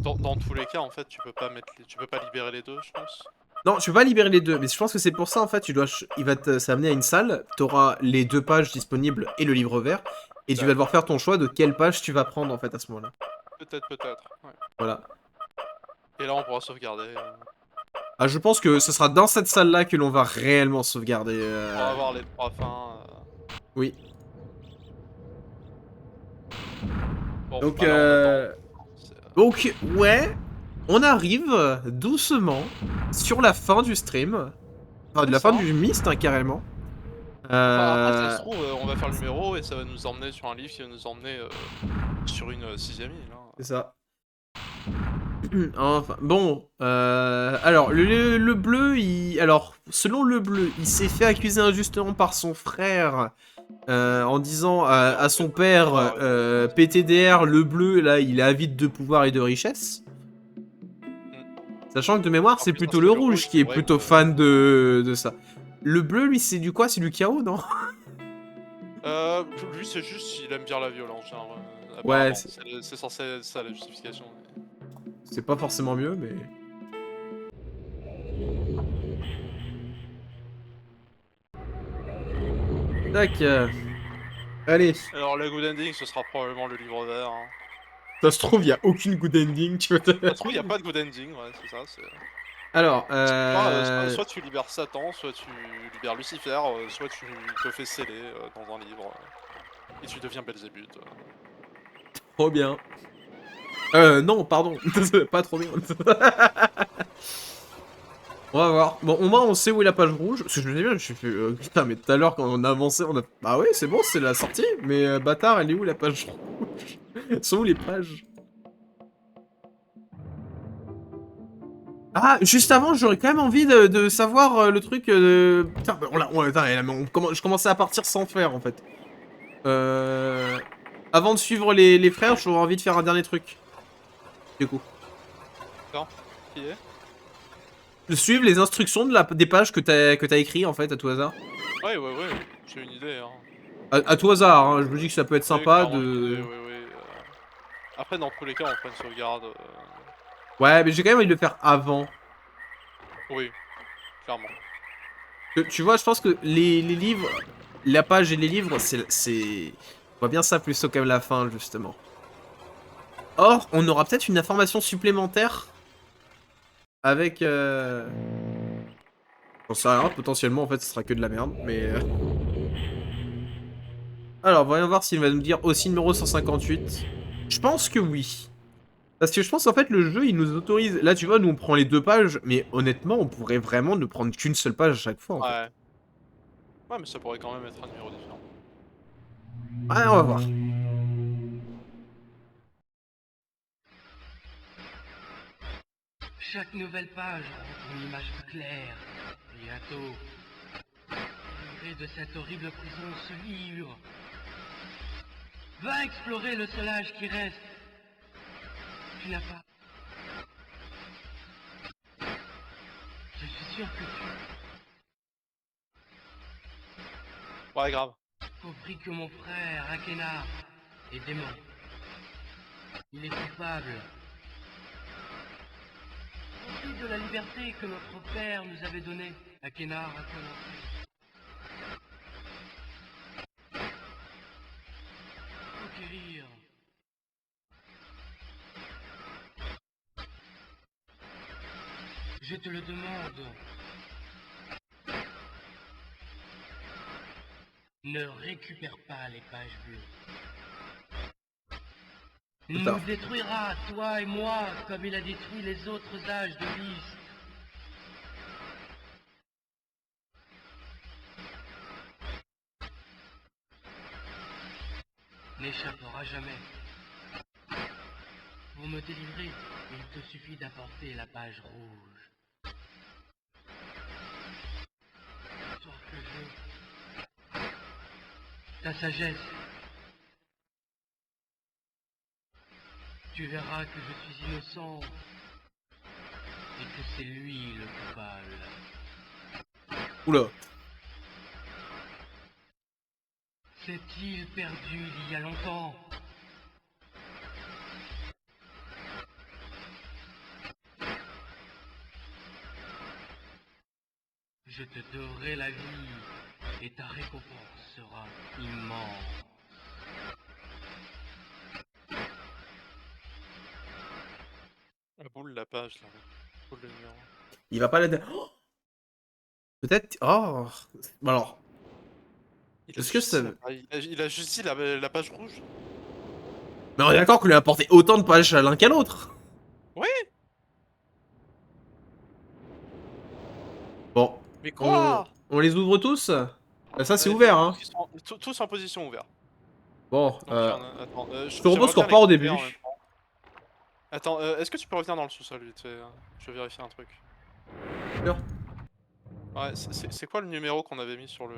Dans tous les cas, en fait, tu peux pas mettre tu peux pas libérer les deux, je pense. Non, tu vas libérer les deux, mais je pense que c'est pour ça, en fait, tu dois... Il va s'amener à une salle, t'auras les deux pages disponibles et le livre vert, et tu vas devoir faire ton choix de quelle page tu vas prendre, en fait, à ce moment-là. Peut-être, ouais. Voilà. Et là, on pourra sauvegarder. Ah, je pense que ce sera dans cette salle-là que l'on va réellement sauvegarder. On va avoir les trois fins. Oui. Bon, Donc, bah là, on attend. Donc, ouais, on arrive doucement sur la fin du stream. Enfin, de la fin du Myst, hein, carrément. Enfin, après, ça se trouve, on va faire le numéro et ça va nous emmener sur un livre qui va nous emmener sur une 6ème île. Hein. C'est ça. Enfin, bon, alors, le bleu, alors, selon le bleu, il s'est fait accuser injustement par son frère en disant à son père, PTDR, le bleu, là, il est avide de pouvoir et de richesse. Sachant que de mémoire, c'est plutôt le rouge qui est plutôt fan de ça. Le bleu, lui, c'est du quoi? C'est du chaos, non? Lui, c'est juste il aime bien la violence. Hein, Ouais, c'est censé être ça la justification. C'est pas forcément mieux, mais... Tac. Allez. Alors, le good ending, ce sera probablement le livre vert. Hein. Ça se trouve, il a aucune good ending, tu vois. Ça se trouve, il a pas de good ending, ouais, c'est ça. Alors, soit tu libères Satan, soit tu libères Lucifer, soit tu te fais sceller dans un livre. Et tu deviens Belzébuth. Trop bien. Non, pardon. Pas trop bien. On va voir. Bon, au moins, on sait où est la page rouge. Parce que je me dis bien, je suis fait... putain, mais tout à l'heure, quand on a avancé, on a... Bah ouais, c'est bon, c'est la sortie. Mais bâtard, elle est où, la page rouge? Elles sont où, les pages? Ah, juste avant, j'aurais quand même envie de savoir le truc de... Putain, je commençais à partir sans faire, en fait. Avant de suivre les frères, j'aurais envie de faire un dernier truc. Du coup. D'accord. Qui est De suivre les instructions des pages que t'as écrit, en fait, à tout hasard. Ouais, j'ai une idée. Hein. À tout hasard, hein, je me dis que ça peut être sympa de... Après, dans tous les cas, on fera une sauvegarde. Ouais, mais j'ai quand même envie de le faire avant. Oui, clairement. Tu vois, je pense que les livres, la page et les livres, c'est... On voit bien ça plus tôt quand même la fin, justement. Or, on aura peut-être une information supplémentaire avec... J'en sais rien, potentiellement, en fait, ce sera que de la merde, mais... Alors, voyons voir s'il va nous dire aussi numéro 158. Je pense que oui. Parce que je pense en fait le jeu il nous autorise. Là tu vois, nous on prend les deux pages, mais honnêtement on pourrait vraiment ne prendre qu'une seule page à chaque fois. En fait. Ouais, mais ça pourrait quand même être un numéro différent. Ouais, on va voir. Chaque nouvelle page rend une image plus claire. Bientôt, de cette horrible prison se livre. Va explorer le seul âge qui reste. Tu n'as pas. Je suis sûr que tu... Ouais, grave. Compris que mon frère, Akena, est démon. Il est coupable. Profite de la liberté que notre père nous avait donnée. Akenar a commencé. Conquérir. Je te le demande. Ne récupère pas les pages bleues. Il Putain. nous détruira, toi et moi, comme il a détruit les autres âges de l'East. N'échappera jamais. Pour me délivrer, il te suffit d'apporter la page rouge. Toi que je... Ta sagesse. Tu verras que je suis innocent et que c'est lui le coupable. Oula. Cette île perdue il y a longtemps. Je te donnerai la vie et ta récompense sera immense. La boule, la page, là. Boule de numéro. Il va pas l'aider. Oh, peut-être. Oh. Bon alors. Il a Est-ce que juste ça- dit il a juste dit la page rouge. Mais on est d'accord qu'on lui a apporté autant de pages à l'un qu'à l'autre. Oui. Bon. Mais quoi? On les ouvre tous. Ça c'est Ouais, ouvert hein. ils sont tous en position ouverte. Bon. Donc, il y en a- attends, Je te propose qu'on j'aimerais bien repart au les début. couper en même temps. Attends, est-ce que tu peux revenir dans le sous-sol vite fait? Je vais vérifier un truc. Sûr. Ouais, c'est quoi le numéro qu'on avait mis sur le...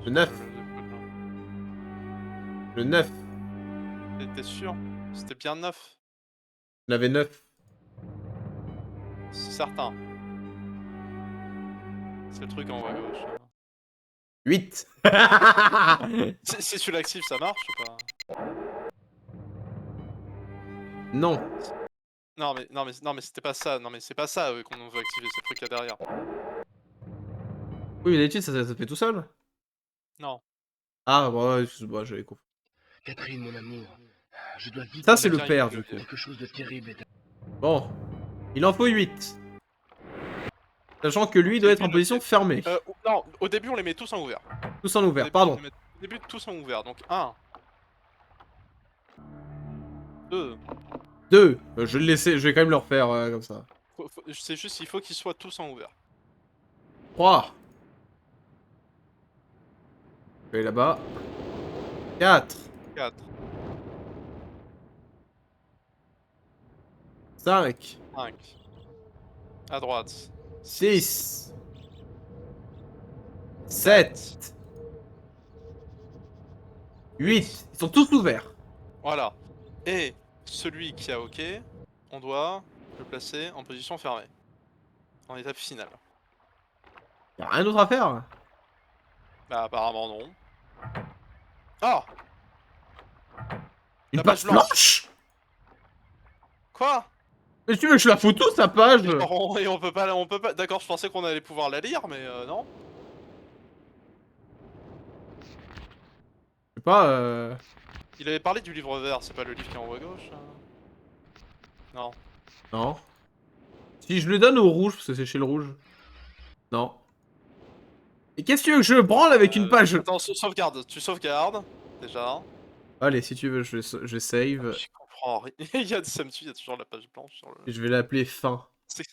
Le 9. Le 9. T'es sûr? C'était bien 9. On avait 9. C'est certain. C'est le truc en haut à gauche. 8. Si tu l'actives, ça marche ou pas? Non. Non mais c'était pas ça. Non mais c'est pas ça qu'on veut activer, c'est le truc qu'il y a derrière. Oui, mais d'habitude ça se fait tout seul. Non. Ah bah ouais, bah, j'avais compris. Catherine, mon amour, je dois vite... Ça c'est le Tiens, père il- du coup. Quelque chose de terrible est... Bon. Il en faut 8. Sachant que lui doit être en position fermée. Non, au début on les met tous en ouvert. Tous en Au ouvert, début, pardon. on les met- Au début tous en ouvert, donc 1. 2. 2. Je vais le laisser, je vais quand même le refaire comme ça. C'est juste, il faut qu'ils soient tous en ouvert. 3. Je vais là-bas. 4. 4. 5. 5. À droite. 6. 7. 8. Ils sont tous ouverts. Voilà. Et celui qui a OK, on doit le placer en position fermée. En étape finale. Y'a rien d'autre à faire. Bah apparemment non. Ah! Une La page page blanche. blanche. Quoi? Mais tu veux que je la photo sa page? Et on peut pas... D'accord, je pensais qu'on allait pouvoir la lire, mais non. Je sais pas. Il avait parlé du livre vert, c'est pas le livre qui est en haut à gauche Non. Non. Si je le donne au rouge, parce que c'est chez le rouge. Non. Et qu'est-ce que tu veux que je branle avec une page? Attends, sauvegarde, tu sauvegardes, déjà. Allez, si tu veux, je save. Je comprends rien. Il y a il y a toujours la page blanche sur le... Et je vais l'appeler fin. C'est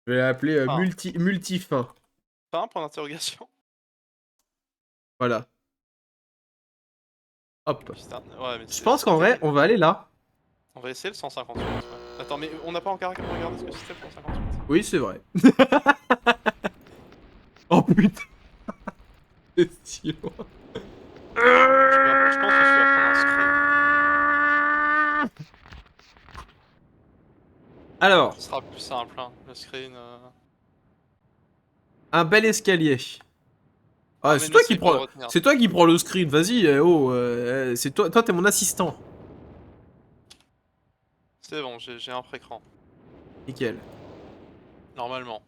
Je vais l'appeler Fin. multi-fin. pas un point d'interrogation? Voilà. Hop. Putain, ouais, mais Je pense qu'en vrai, on va aller là. On va essayer le 158. Ouais. Attends, mais on n'a pas encore regardé ce que c'était le 158. Oui, c'est vrai. Oh putain. C'est si loin. Je pense que je vais prendre un screen. Alors, Ce sera plus simple, hein, le screen. un bel escalier. Ah, mais c'est toi qui n'essaye pas de prends. retenir. C'est toi qui prends le screen. Vas-y, oh, c'est toi. Toi, t'es mon assistant. C'est bon, j'ai un pré-écran. Nickel. Normalement.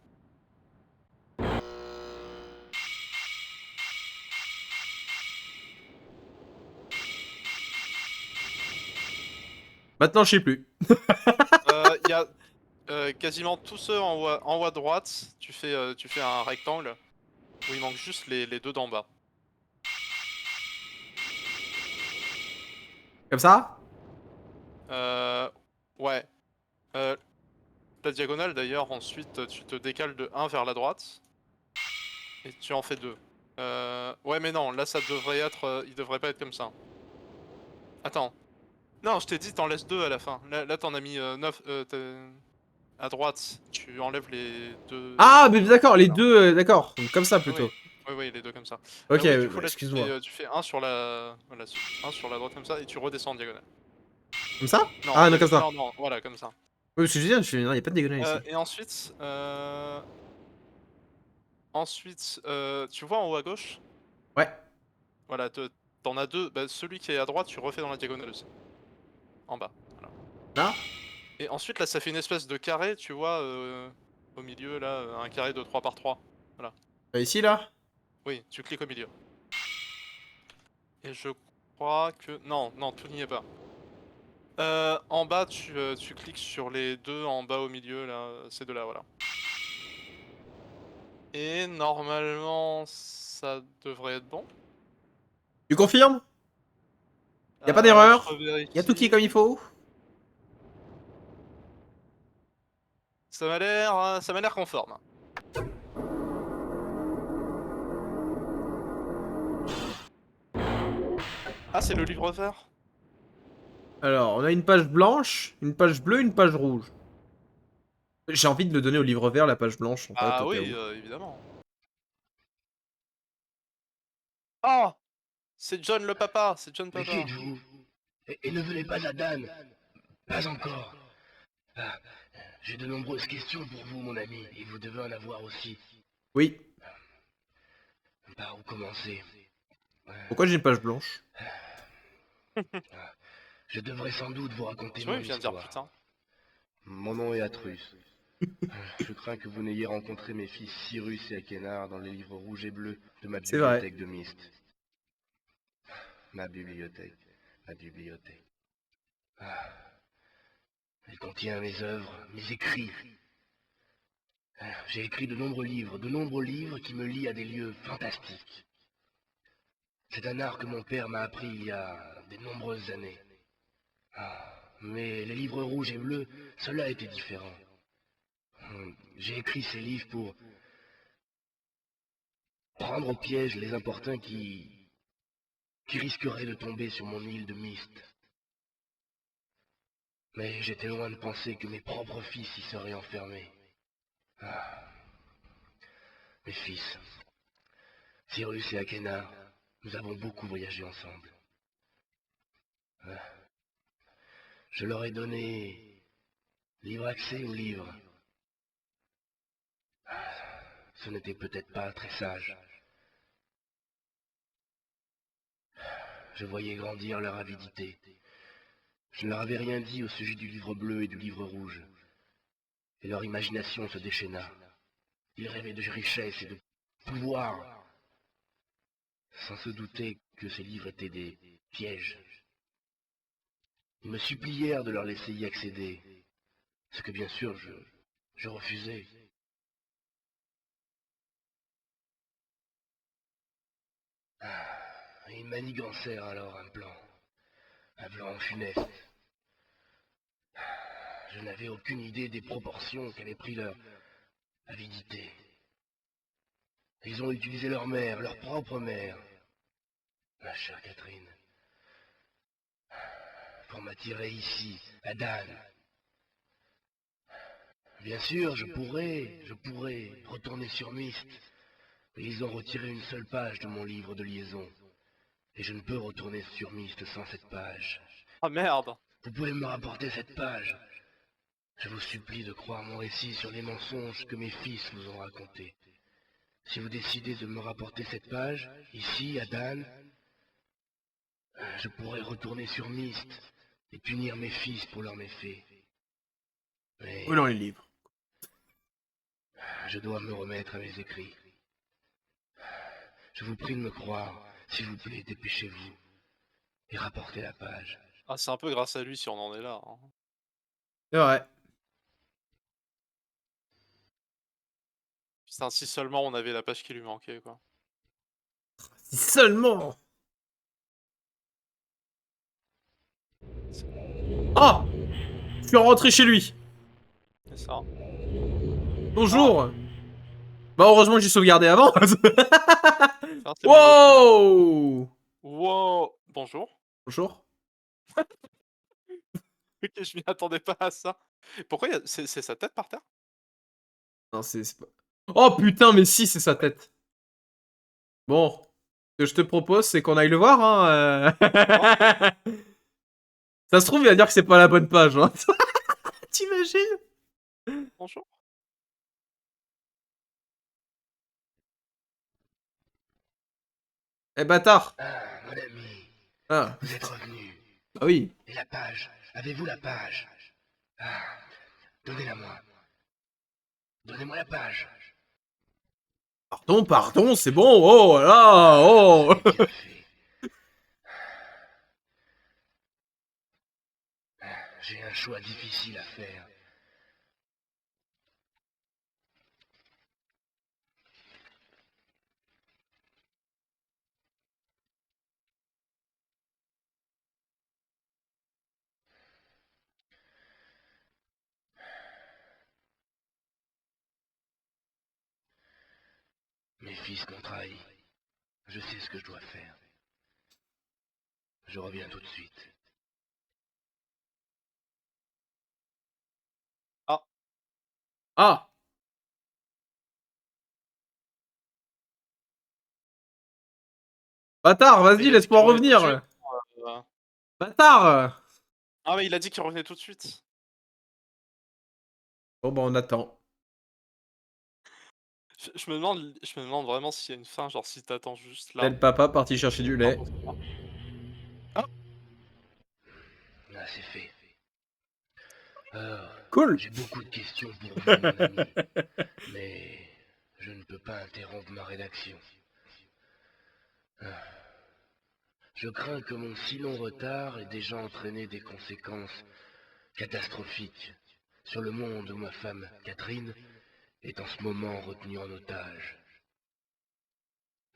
Maintenant, je sais plus. Il y a quasiment tous ceux en haut à droite, tu fais un rectangle où il manque juste les deux d'en bas. Comme ça? Ouais. La diagonale d'ailleurs, ensuite tu te décales de 1 vers la droite et tu en fais 2. Ouais mais non, là ça devrait être... il devrait pas être comme ça. Attends. Non, je t'ai dit t'en laisses 2 à la fin. Là t'en as mis 9. À droite, tu enlèves les deux... Ah, mais d'accord, les Voilà. deux, d'accord. Donc, comme ça Oui, plutôt. oui, les deux comme ça. Ok, Oui, du bah, coup là excuse-moi. tu fais un sur la... Voilà, un sur la droite comme ça et tu redescends en diagonale. Comme ça? Non, Ah, non, comme ça. non, non, voilà, comme ça. Oui, parce que je veux dire, je fais, non, y a pas de diagonale ici. Et ensuite, tu vois en haut à gauche? Ouais. Voilà, t'en as deux. Bah, celui qui est à droite, tu refais dans la diagonale aussi. En bas. Voilà. Là? Et ensuite, là, ça fait une espèce de carré, tu vois, au milieu, là, un carré de 3 par 3. Voilà. Ici, là? Oui, tu cliques au milieu. Et je crois que... Non, non, tout n'y est pas. En bas, tu cliques sur les deux en bas au milieu, là, ces deux-là, voilà. Et normalement, ça devrait être bon. Tu confirmes? Y a pas d'erreur? Je Y a tout qui est comme il revérifie. faut? Ça m'a l'air conforme. Ah, c'est le livre vert? Alors, on a une page blanche, une page bleue, une page rouge. J'ai envie de le donner au livre vert, la page blanche, en fait, Ah au cas oui, où. évidemment. Oh! C'est John le papa, c'est John Mais qui papa. êtes-vous et ne venez pas à Dan. Pas encore. Ah, j'ai de nombreuses questions pour vous, mon ami, et vous devez en avoir aussi. Oui. Par où commencer? Pourquoi j'ai une page blanche? Je devrais sans doute vous raconter Tu vois, mon il vient de dire histoire. putain. Mon nom est Atrus. Je crains que vous n'ayez rencontré mes fils Cyrus et Akenar dans les livres rouges et bleus de ma C'est vrai. bibliothèque de Myst. Ma bibliothèque. Ma bibliothèque. Ah. Elle contient mes œuvres, mes écrits. J'ai écrit de nombreux livres qui me lient à des lieux fantastiques. C'est un art que mon père m'a appris il y a de nombreuses années. Mais les livres rouges et bleus, cela était différent. J'ai écrit ces livres pour prendre au piège les importuns qui risqueraient de tomber sur mon île de Myst. Mais j'étais loin de penser que mes propres fils y seraient enfermés. Mes fils, Cyrus et Akenar, nous avons beaucoup voyagé ensemble. Je leur ai donné libre accès au livre. Ce n'était peut-être pas très sage. Je voyais grandir leur avidité. Je ne leur avais rien dit au sujet du livre bleu et du livre rouge. Et leur imagination se déchaîna. Ils rêvaient de richesse et de pouvoir, sans se douter que ces livres étaient des pièges. Ils me supplièrent de leur laisser y accéder, ce que bien sûr je refusais. Ils manigancèrent alors un plan funeste. Je n'avais aucune idée des proportions qu'avait pris leur avidité. Ils ont utilisé leur mère, leur propre mère, ma chère Catherine, pour m'attirer ici, à Dan. Bien sûr, je pourrais retourner sur Myst, mais ils ont retiré une seule page de mon livre de liaison. Et je ne peux retourner sur Myst sans cette page. Ah merde! Vous pouvez me rapporter cette page. Je vous supplie de croire mon récit sur les mensonges que mes fils vous ont racontés. Si vous décidez de me rapporter cette page, ici, à Dan, je pourrai retourner sur Myst et punir mes fils pour leurs méfaits. Mais Où dans les livres? je dois me remettre à mes écrits. Je vous prie de me croire. S'il vous plaît, dépêchez-vous. Et rapportez la page. Ah, c'est un peu grâce à lui si on en est là, hein. C'est vrai. Putain, si seulement on avait la page qui lui manquait, quoi. Si seulement. Ah! Je suis rentré chez lui. C'est ça. Bonjour. Bah heureusement que j'ai sauvegardé avant. Ça, c'est le niveau Wow! Wow! Bonjour. Bonjour. Ok, je m'y attendais pas à ça. Pourquoi c'est sa tête par terre? Non, c'est pas... Oh putain, mais si, c'est sa tête. Bon. Ce que je te propose, c'est qu'on aille le voir, hein. Ça se trouve, il va dire que c'est pas la bonne page, hein. T'imagines? Bonjour. Eh bâtard. Ah, mon ami, Ah, vous êtes revenu. ah oui. Et la page? Avez-vous la page? Ah, donnez-la moi. Donnez-moi la page. Pardon, pardon, c'est bon. Oh là, oh. Bien fait. J'ai un choix difficile à faire. Mes fils m'ont trahi. Je sais ce que je dois faire. Je reviens tout de suite. Ah. Bâtard, Mais vas-y, il a dit qu'il laisse-moi revenait tout de suite. revenir. Euh, Bâtard. Ah, mais il a dit qu'il revenait tout de suite. Bon, bah, on attend. Je me demande vraiment s'il y a une fin, genre si t'attends juste Là, là. le papa parti chercher du lait. Ah, Ah, c'est fait. Alors, Cool. j'ai beaucoup de questions pour vous, mon ami. Mais je ne peux pas interrompre ma rédaction. Ah. Je crains que mon si long retard ait déjà entraîné des conséquences catastrophiques sur le monde où ma femme, Catherine, est en ce moment retenue en otage.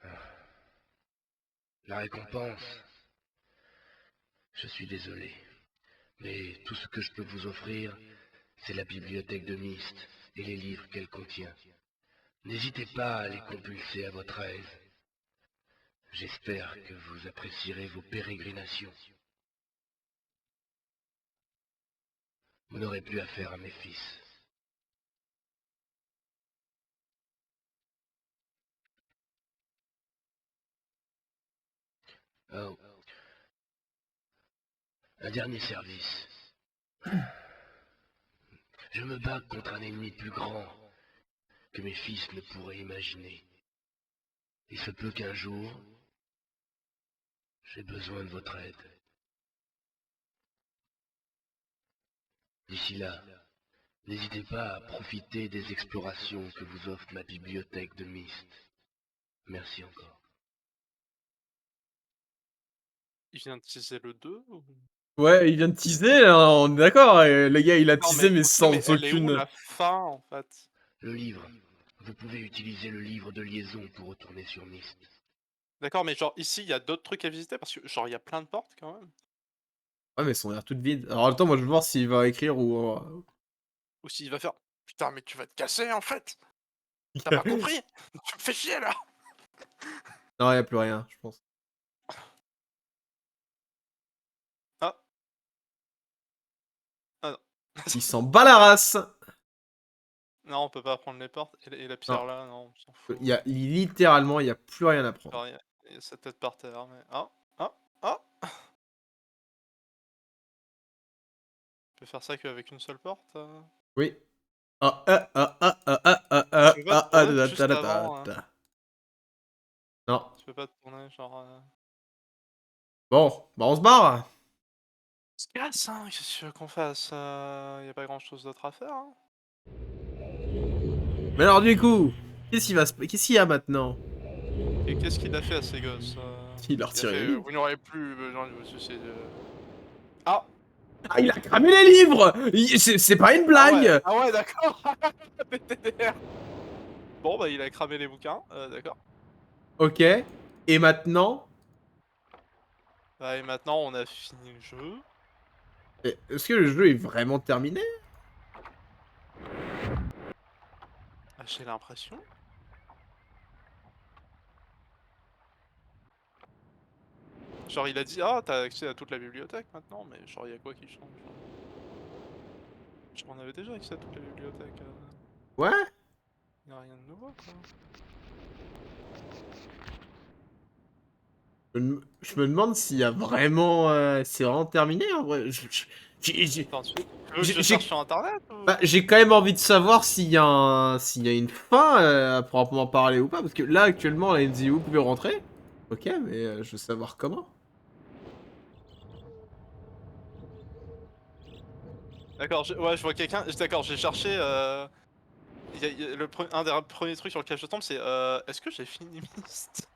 Ah. La récompense? Je suis désolé, mais tout ce que je peux vous offrir, c'est la bibliothèque de Myst et les livres qu'elle contient. N'hésitez pas à les compulser à votre aise. J'espère que vous apprécierez vos pérégrinations. Vous n'aurez plus affaire à mes fils. Oh. Un dernier service. Je me bats contre un ennemi plus grand que mes fils ne pourraient imaginer. Il se peut qu'un jour, j'ai besoin de votre aide. D'ici là, n'hésitez pas à profiter des explorations que vous offre ma bibliothèque de Myst. Merci encore. il vient de teaser le 2 ou... Ouais, il vient de teaser, hein, on est d'accord. Le gars, il a Non, teasé, mais non, sans mais elle est où aucune... la fin en fait? Le livre. Vous pouvez utiliser le livre de liaison pour retourner sur Myst. D'accord, mais genre ici il y a d'autres trucs à visiter parce que genre il y a plein de portes quand même. Ouais, mais elles sont l'air toutes vides. Alors, attends, moi, je veux voir s'il va écrire ou... Ou s'il va faire putain, mais tu vas te casser en fait! T'as pas compris? Tu me fais chier là! Non, il a plus rien, je pense. Ah! Ah non. Il s'en bat la race. Non, on peut pas prendre les portes. Et la pierre là, non, on s'en fout. Littéralement, il y a plus rien à prendre. Genre, il y a sa tête par terre, mais. Ah! Ah! Ah! On peut faire ça qu'avec une seule porte? Oui. Je peux pas te tourner juste avant, Non. Tu peux pas te tourner, genre. Bon, bah on se barre. se casse, hein, qu'est-ce que tu veux qu'on fasse? Y a pas grand chose d'autre à faire, hein. Mais alors du coup, qu'est-ce qu'il y a maintenant? Et qu'est-ce qu'il a fait à ces gosses? Il a Il a retiré les fait, livres. vous n'aurez plus besoin de vous soucier de... Ah! Ah, il a cramé les livres! C'est pas une blague! Ah ouais, d'accord! TDR. Bon, bah, il a cramé les bouquins, d'accord. Ok. Et maintenant? Bah, et maintenant, on a fini le jeu. Est-ce que le jeu est vraiment terminé? Ah, j'ai l'impression. Genre, il a dit: «Ah, t'as accès à toute la bibliothèque maintenant», mais genre, y a quoi qui change? Genre, on avait déjà accès à toute la bibliothèque, Ouais? y a rien de nouveau, quoi. Je me demande s'il y a vraiment... c'est vraiment terminé en vrai. Attends, tu veux que je J'ai cherche sur internet bah, ou? j'ai quand même envie de savoir s'il y a une fin à proprement parler ou pas. Parce que là, actuellement, la MCU, vous pouvez rentrer. Ok, mais je veux savoir comment. D'accord, ouais, je vois quelqu'un, d'accord, j'ai cherché, y a un des premiers trucs sur lequel je tombe, c'est, est-ce que j'ai fini Myst?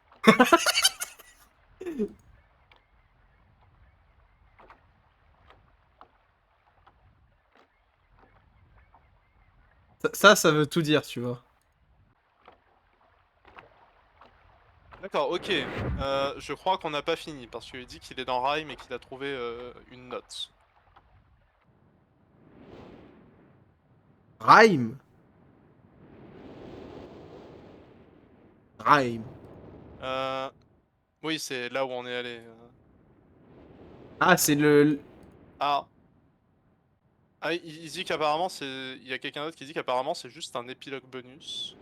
Ça veut tout dire, tu vois. D'accord, OK, je crois qu'on n'a pas fini parce qu'il dit qu'il est dans Rhyme et qu'il a trouvé, une note. Rhyme. Rhyme. Heu, oui, c'est là où on est allé, Ah, c'est le... ah! Ah, il dit qu'apparemment c'est il y a quelqu'un d'autre qui dit qu'apparemment c'est juste un épilogue bonus,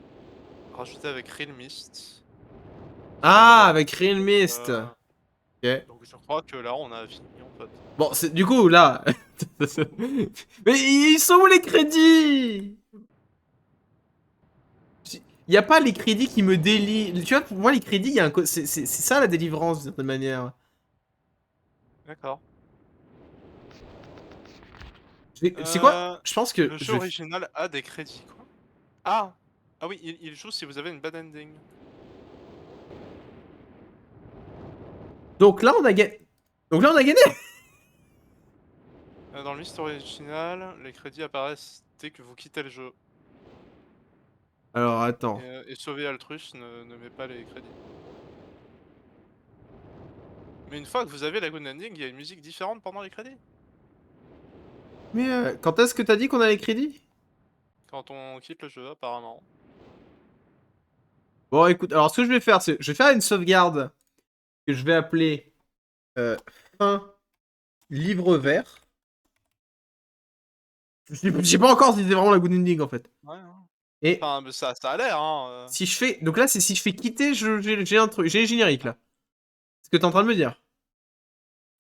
rajouté avec Real Mist. Ah, avec Real Mist. Heu, Ok. donc je crois que là on a fini en fait. Bon, c'est du coup, là... Mais ils sont où les crédits? Il y a pas les crédits qui me délient. Tu vois, pour moi, les crédits, il y a un... c'est ça la délivrance, d'une certaine manière. D'accord. C'est quoi? Je pense que Le je jeu vais... original a des crédits, quoi? Ah! Ah oui, il joue si vous avez une bad ending. Donc là, on a gagné. Donc là, on a gagné. Dans le Myst original, les crédits apparaissent dès que vous quittez le jeu. Alors, attends. Et Sauver Altrus ne met pas les crédits. Mais une fois que vous avez la good ending, il y a une musique différente pendant les crédits. Mais quand est-ce que t'as dit qu'on a les crédits? Quand on quitte le jeu, apparemment. Bon, écoute, alors ce que je vais faire, c'est... Je vais faire une sauvegarde que je vais appeler... fin livre vert. Je sais pas encore si c'est vraiment la good ending, en fait. Ouais, hein. Et Enfin, mais ça a l'air, hein. si je fais... Donc là, c'est si je fais quitter, j'ai un truc... J'ai les génériques, là. C'est ce que t'es en train de me dire.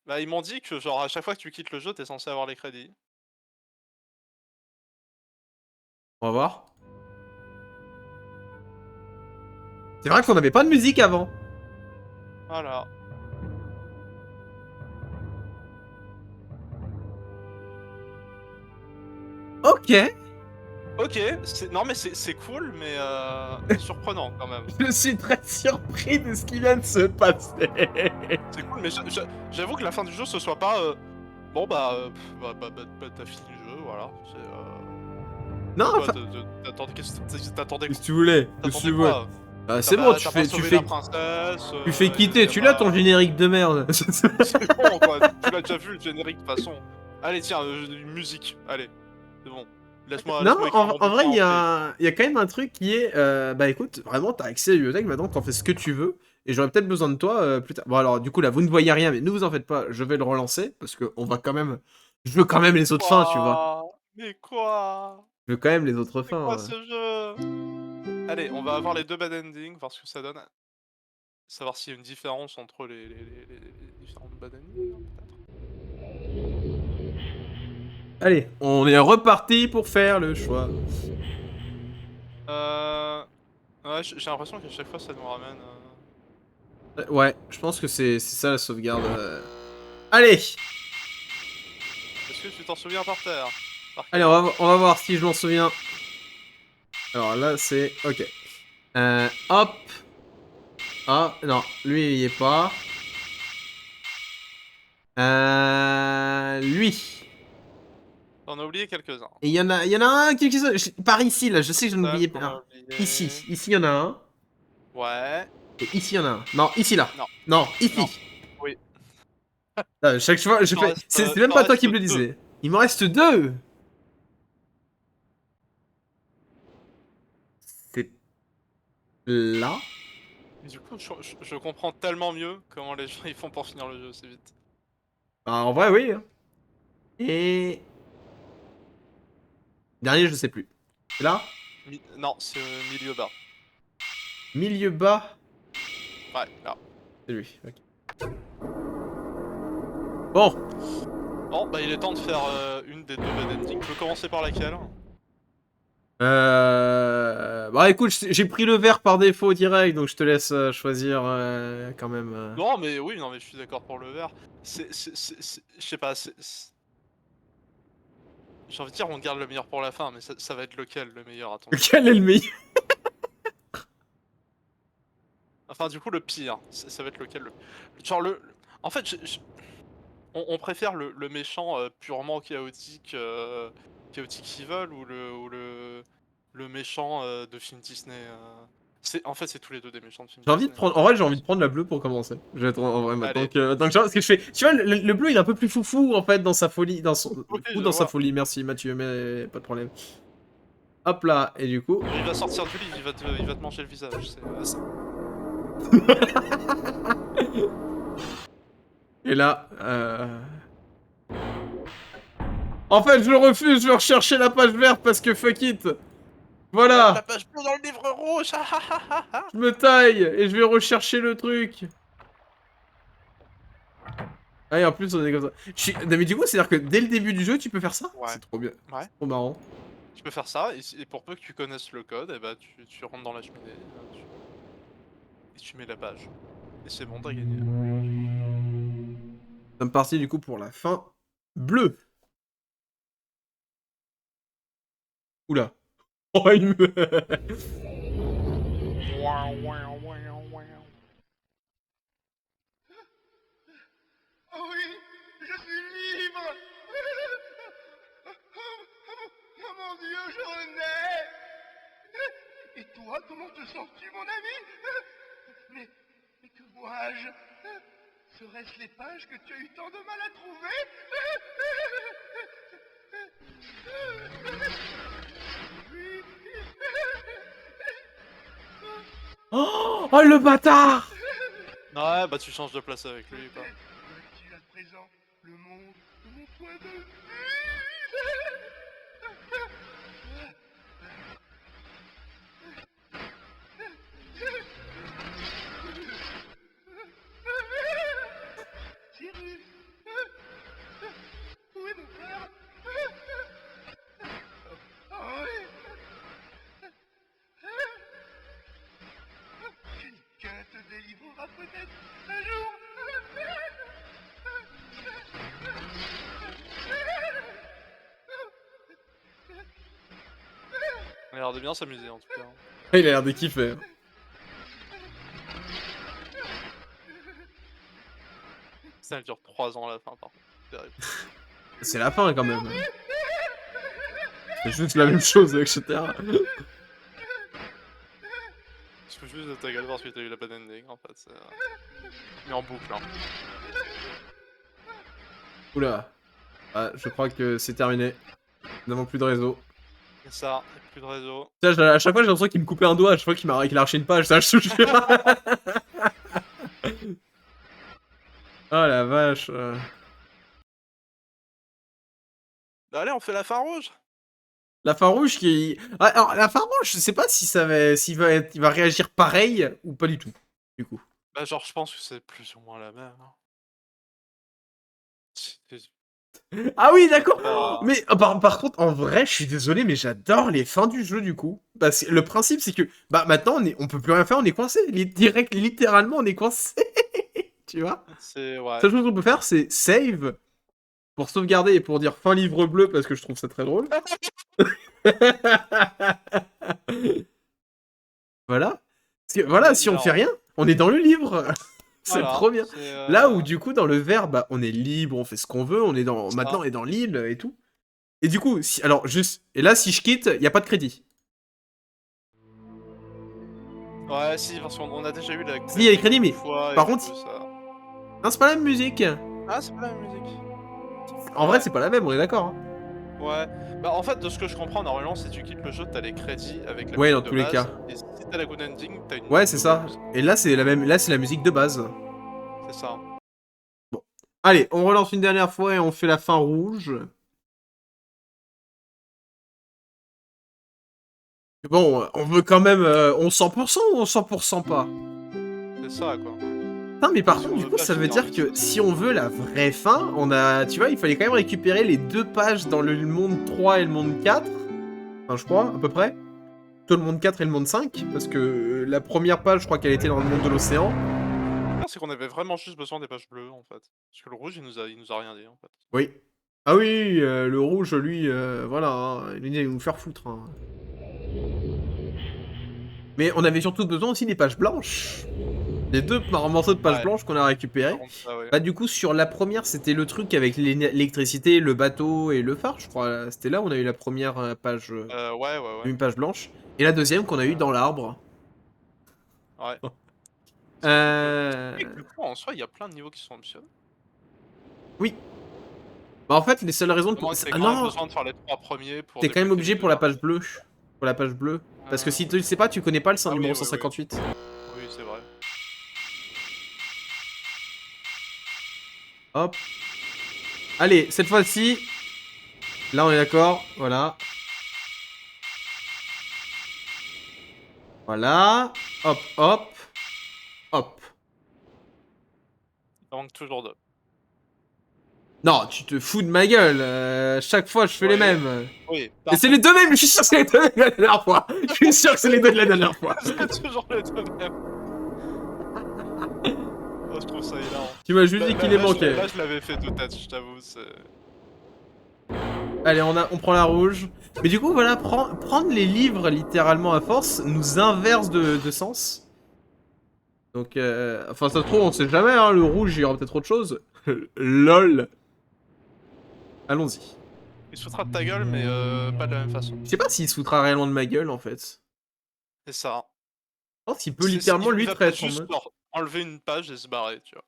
Bah, ils m'ont dit que, genre, à chaque fois que tu quittes le jeu, t'es censé avoir les crédits. On va voir. C'est vrai qu'on avait pas de musique avant. Voilà. Ok. OK, non, mais c'est cool, mais surprenant quand même. Je suis très surpris de ce qui vient de se passer. C'est cool, mais j'avoue que la fin du jeu, ce soit pas, bon, bah, tu fini le jeu, voilà. Non, Quoi, enfin... t'attendais Qu'est-ce que tu voulais? Qu'est-ce que tu veux? quoi? Bah, c'est bon, tu Tu pas fais... sauvé la princesse, Tu fais et quitter, y a tu l'as ton pas générique de merde. c'est bon, quoi, tu l'as déjà vu le générique, de toute façon. Allez, tiens, une musique, allez, c'est bon. Non, Laisse-moi écrire mon en vrai, bouquin en paix. il y a quand même un truc qui est... bah écoute, vraiment, t'as accès à la bibliothèque, maintenant t'en fais ce que tu veux. Et j'aurais peut-être besoin de toi plus tard. Bon alors, du coup, là, vous ne voyez rien, mais ne vous en faites pas, je vais le relancer. Parce que on va quand même... Je veux quand même les autres fins, tu vois. Quoi? Mais quoi? Je veux quand même les autres C'est quoi fins. ce jeu? Allez, on va avoir les 2 bad endings, voir ce que ça donne. Savoir s'il y a une différence entre les différentes bad endings, hein, peut-être? Allez, on est reparti pour faire le choix. Ouais, j'ai l'impression qu'à chaque fois ça nous ramène, Ouais, je pense que c'est ça la sauvegarde. Allez! Est-ce que tu t'en souviens par terre? Allez, on va voir si je m'en souviens. Alors là, c'est... Ok. Hop. Ah, non, lui, il y est pas. Lui. T'en as oublié quelques-uns. Et il y en a un qui... Par ici, là, je sais que j'en ai oublié T'en as un. oublié. Ici, il y en a un. Ouais. Et ici, il y en a un. Non, ici, là. Non. Non, ici. Non. Oui. Chaque fois, je Il t'en fais... reste, C'est il même t'en pas toi qui me reste le deux. disais. Il m'en reste 2. C'est... Là. Du coup, je comprends tellement mieux comment les gens ils font pour finir le jeu aussi vite. Bah, en vrai, oui. Hein. Et... Dernier, je sais plus. C'est là. Non, c'est milieu bas. Milieu bas. Ouais, là. C'est lui. Ok. Bon. Bon, bah il est temps de faire une des deux bad endings. Tu veux commencer par laquelle? Bah écoute, j'ai pris le vert par défaut direct, donc je te laisse choisir quand même. Non, mais oui, non, mais je suis d'accord pour le vert. Je sais pas, j'ai envie de dire on garde le meilleur pour la fin, mais ça va être lequel le meilleur, attends. Lequel est le meilleur? Enfin, du coup, le pire, ça va être lequel Genre En fait, on préfère le méchant purement chaotique, chaotique evil ou le méchant de film Disney. En fait, c'est tous les deux des méchants de film J'ai envie de Disney. prendre. En vrai, j'ai envie de prendre la bleue pour commencer. Je vais être en vrai maintenant. Allez. Donc, parce que je fais. Tu vois, le bleu, il est un peu plus foufou en fait dans sa folie, dans son. Oui, Ou je dans sa vois. folie. Merci Mathieu, mais pas de problème. Hop là, et du coup. Il va sortir du livre, il va te manger le visage. Et là. En fait, je refuse. Je vais rechercher la page verte parce que fuck it. La Voilà. page bleue dans le livre rouge. Je me taille et je vais rechercher le truc. Ah, et en plus, on est comme ça. Non, mais du coup, c'est-à-dire que dès le début du jeu, tu peux faire ça? Ouais. C'est trop bien. Ouais. C'est trop marrant. Tu peux faire ça, et pour peu que tu connaisses le code, et bah tu rentres dans la cheminée, et tu mets la page. Et c'est bon, t'as gagné. Nous sommes partis du coup pour la fin bleue. Oula. Oh, il me... Oh oui, je suis libre. Oh mon Dieu, je renais. Et toi, comment te sens-tu, mon ami? Mais que vois-je? Seraient-ce les pages que tu as eu tant de mal à trouver? Oui. Oh, le bâtard! Ouais, bah tu changes de place avec lui, quoi. Vois-tu à présent le monde de mon point de vue? Cyrus, où est mon frère? Oh oui. Quelqu'un te délivrera peut-être un jour. Il a l'air de bien s'amuser en tout cas. Il a l'air de kiffer. Ça dure 3 ans à la fin, par contre. Terrible. C'est la fin quand même. C'est juste la même chose, etc. Je peux juste de ta gueule parce que t'as eu la bad ending en fait. C'est mais en boucle, hein. Oula. Ah, je crois que c'est terminé. Nous n'avons plus de réseau. Et ça, y'a plus de réseau. Tiens, à chaque fois, j'ai l'impression qu'il me coupait un doigt. Je crois qu'il a arraché une page, ça, je te jure. Oh la vache. Allez, on fait la fin rouge. La fin rouge qui... Ah, alors, la fin rouge, je sais pas si ça va... s'il va il va réagir pareil ou pas du tout, du coup. Bah genre je pense que c'est plus ou moins la même. Hein. Ah oui, d'accord. Ah. Mais par contre, en vrai, je suis désolé, mais j'adore les fins du jeu, du coup. Parce que le principe, c'est que... Bah, maintenant, on peut plus rien faire, on est coincé. Littéralement, on est coincé. Tu vois? C'est... Ouais. La seule chose qu'on peut faire, c'est save. pour sauvegarder et pour dire fin livre bleu parce que je trouve ça très drôle. Voilà. Parce que, voilà, si on fait rien, on est dans le livre. C'est Voilà, trop bien. c'est, Là où du coup dans le verre, bah, on est libre, on fait ce qu'on veut, on est dans ça. maintenant on est dans l'île et tout. Et du coup, si, alors juste, et là si je quitte, il y a pas de crédit. Ouais, si, parce qu'on a déjà eu la Si, il y a les crédits, mais fois, par et du contre, coup, ça... non, c'est pas la même musique. Ah, c'est pas la même musique. En vrai, Ouais. c'est pas la même, on est d'accord. Hein. Ouais. Bah, en fait, de ce que je comprends, normalement, si tu quittes le jeu, t'as les crédits avec la Ouais, musique dans de tous les base. cas. Et si t'as la good ending, t'as une Ouais, c'est nouvelle ça. musique. Et là, c'est la même, là, c'est la musique de base. C'est ça. Allez, on relance une dernière fois et on fait la fin rouge. Bon, on veut quand même 1100% ou 100% pas? C'est ça, quoi. Non, mais par Si contre, on du veut coup, pas ça veut finir dire le que titre. si on veut la vraie fin, on a, tu vois, il fallait quand même récupérer les 2 pages dans le monde 3 et le monde 4. Enfin, je crois, à peu près. Plutôt le monde 4 et le monde 5, parce que la première page, je crois qu'elle était dans le monde de l'océan. Ah, c'est qu'on avait vraiment juste besoin des pages bleues, en fait. Parce que le rouge, il nous a rien dit, en fait. Oui. Ah oui, le rouge, lui, voilà, hein, il vient nous faire foutre. Hein. Mais on avait surtout besoin aussi des pages blanches. Les 2 morceaux de pages Ouais, blanches qu'on a par récupérés. contre, ça, ouais. Bah du coup, sur la première, c'était le truc avec l'électricité, le bateau et le phare, je crois. C'était là où on a eu la première page, Ouais, ouais, ouais. une page blanche. Et la deuxième qu'on a eu dans l'arbre. Ouais. Euh... Et du coup, en soi, il y a plein de niveaux qui sont optionnels. Oui. Bah en fait, les seules raisons À pour... moins que t'aies Ah quand même non, besoin de faire les 3 premiers pour t'es quand même débloquer les obligé 2 pour la derniers. page bleue. Pour la page bleue. Parce que si tu Euh, sais pas, tu connais pas le Ah oui, numéro oui, oui. 158. Oui, c'est vrai. Hop. Allez, cette fois-ci... Là, on est d'accord. Voilà. Voilà. Hop, hop. Hop. Il en manque toujours 2. Non, tu te fous de ma gueule. Chaque fois, je fais les Oui, mêmes. oui, Et c'est les deux mêmes, je suis sûr que c'est les deux mêmes de la dernière fois. Je suis sûr que c'est les deux de la dernière fois. c'est toujours les 2 mêmes. Oh, je trouve ça hilarant. Tu m'as juste dit qu'il les manquait. Là, je l'avais fait de tête, je t'avoue, c'est... Allez, on prend la rouge. Mais du coup, voilà, prendre les livres littéralement à force nous inverse de sens. Donc, enfin, ça se trouve, on sait jamais, hein, le rouge, il y aura peut-être autre chose. LOL. Allons-y. Il se foutra de ta gueule, mais pas de la même façon. Je sais pas s'il se foutra réellement de ma gueule, en fait. C'est ça. Je pense qu'il peut littéralement lui il va peut-être traître en juste mode... genre, enlever une page et se barrer, tu vois.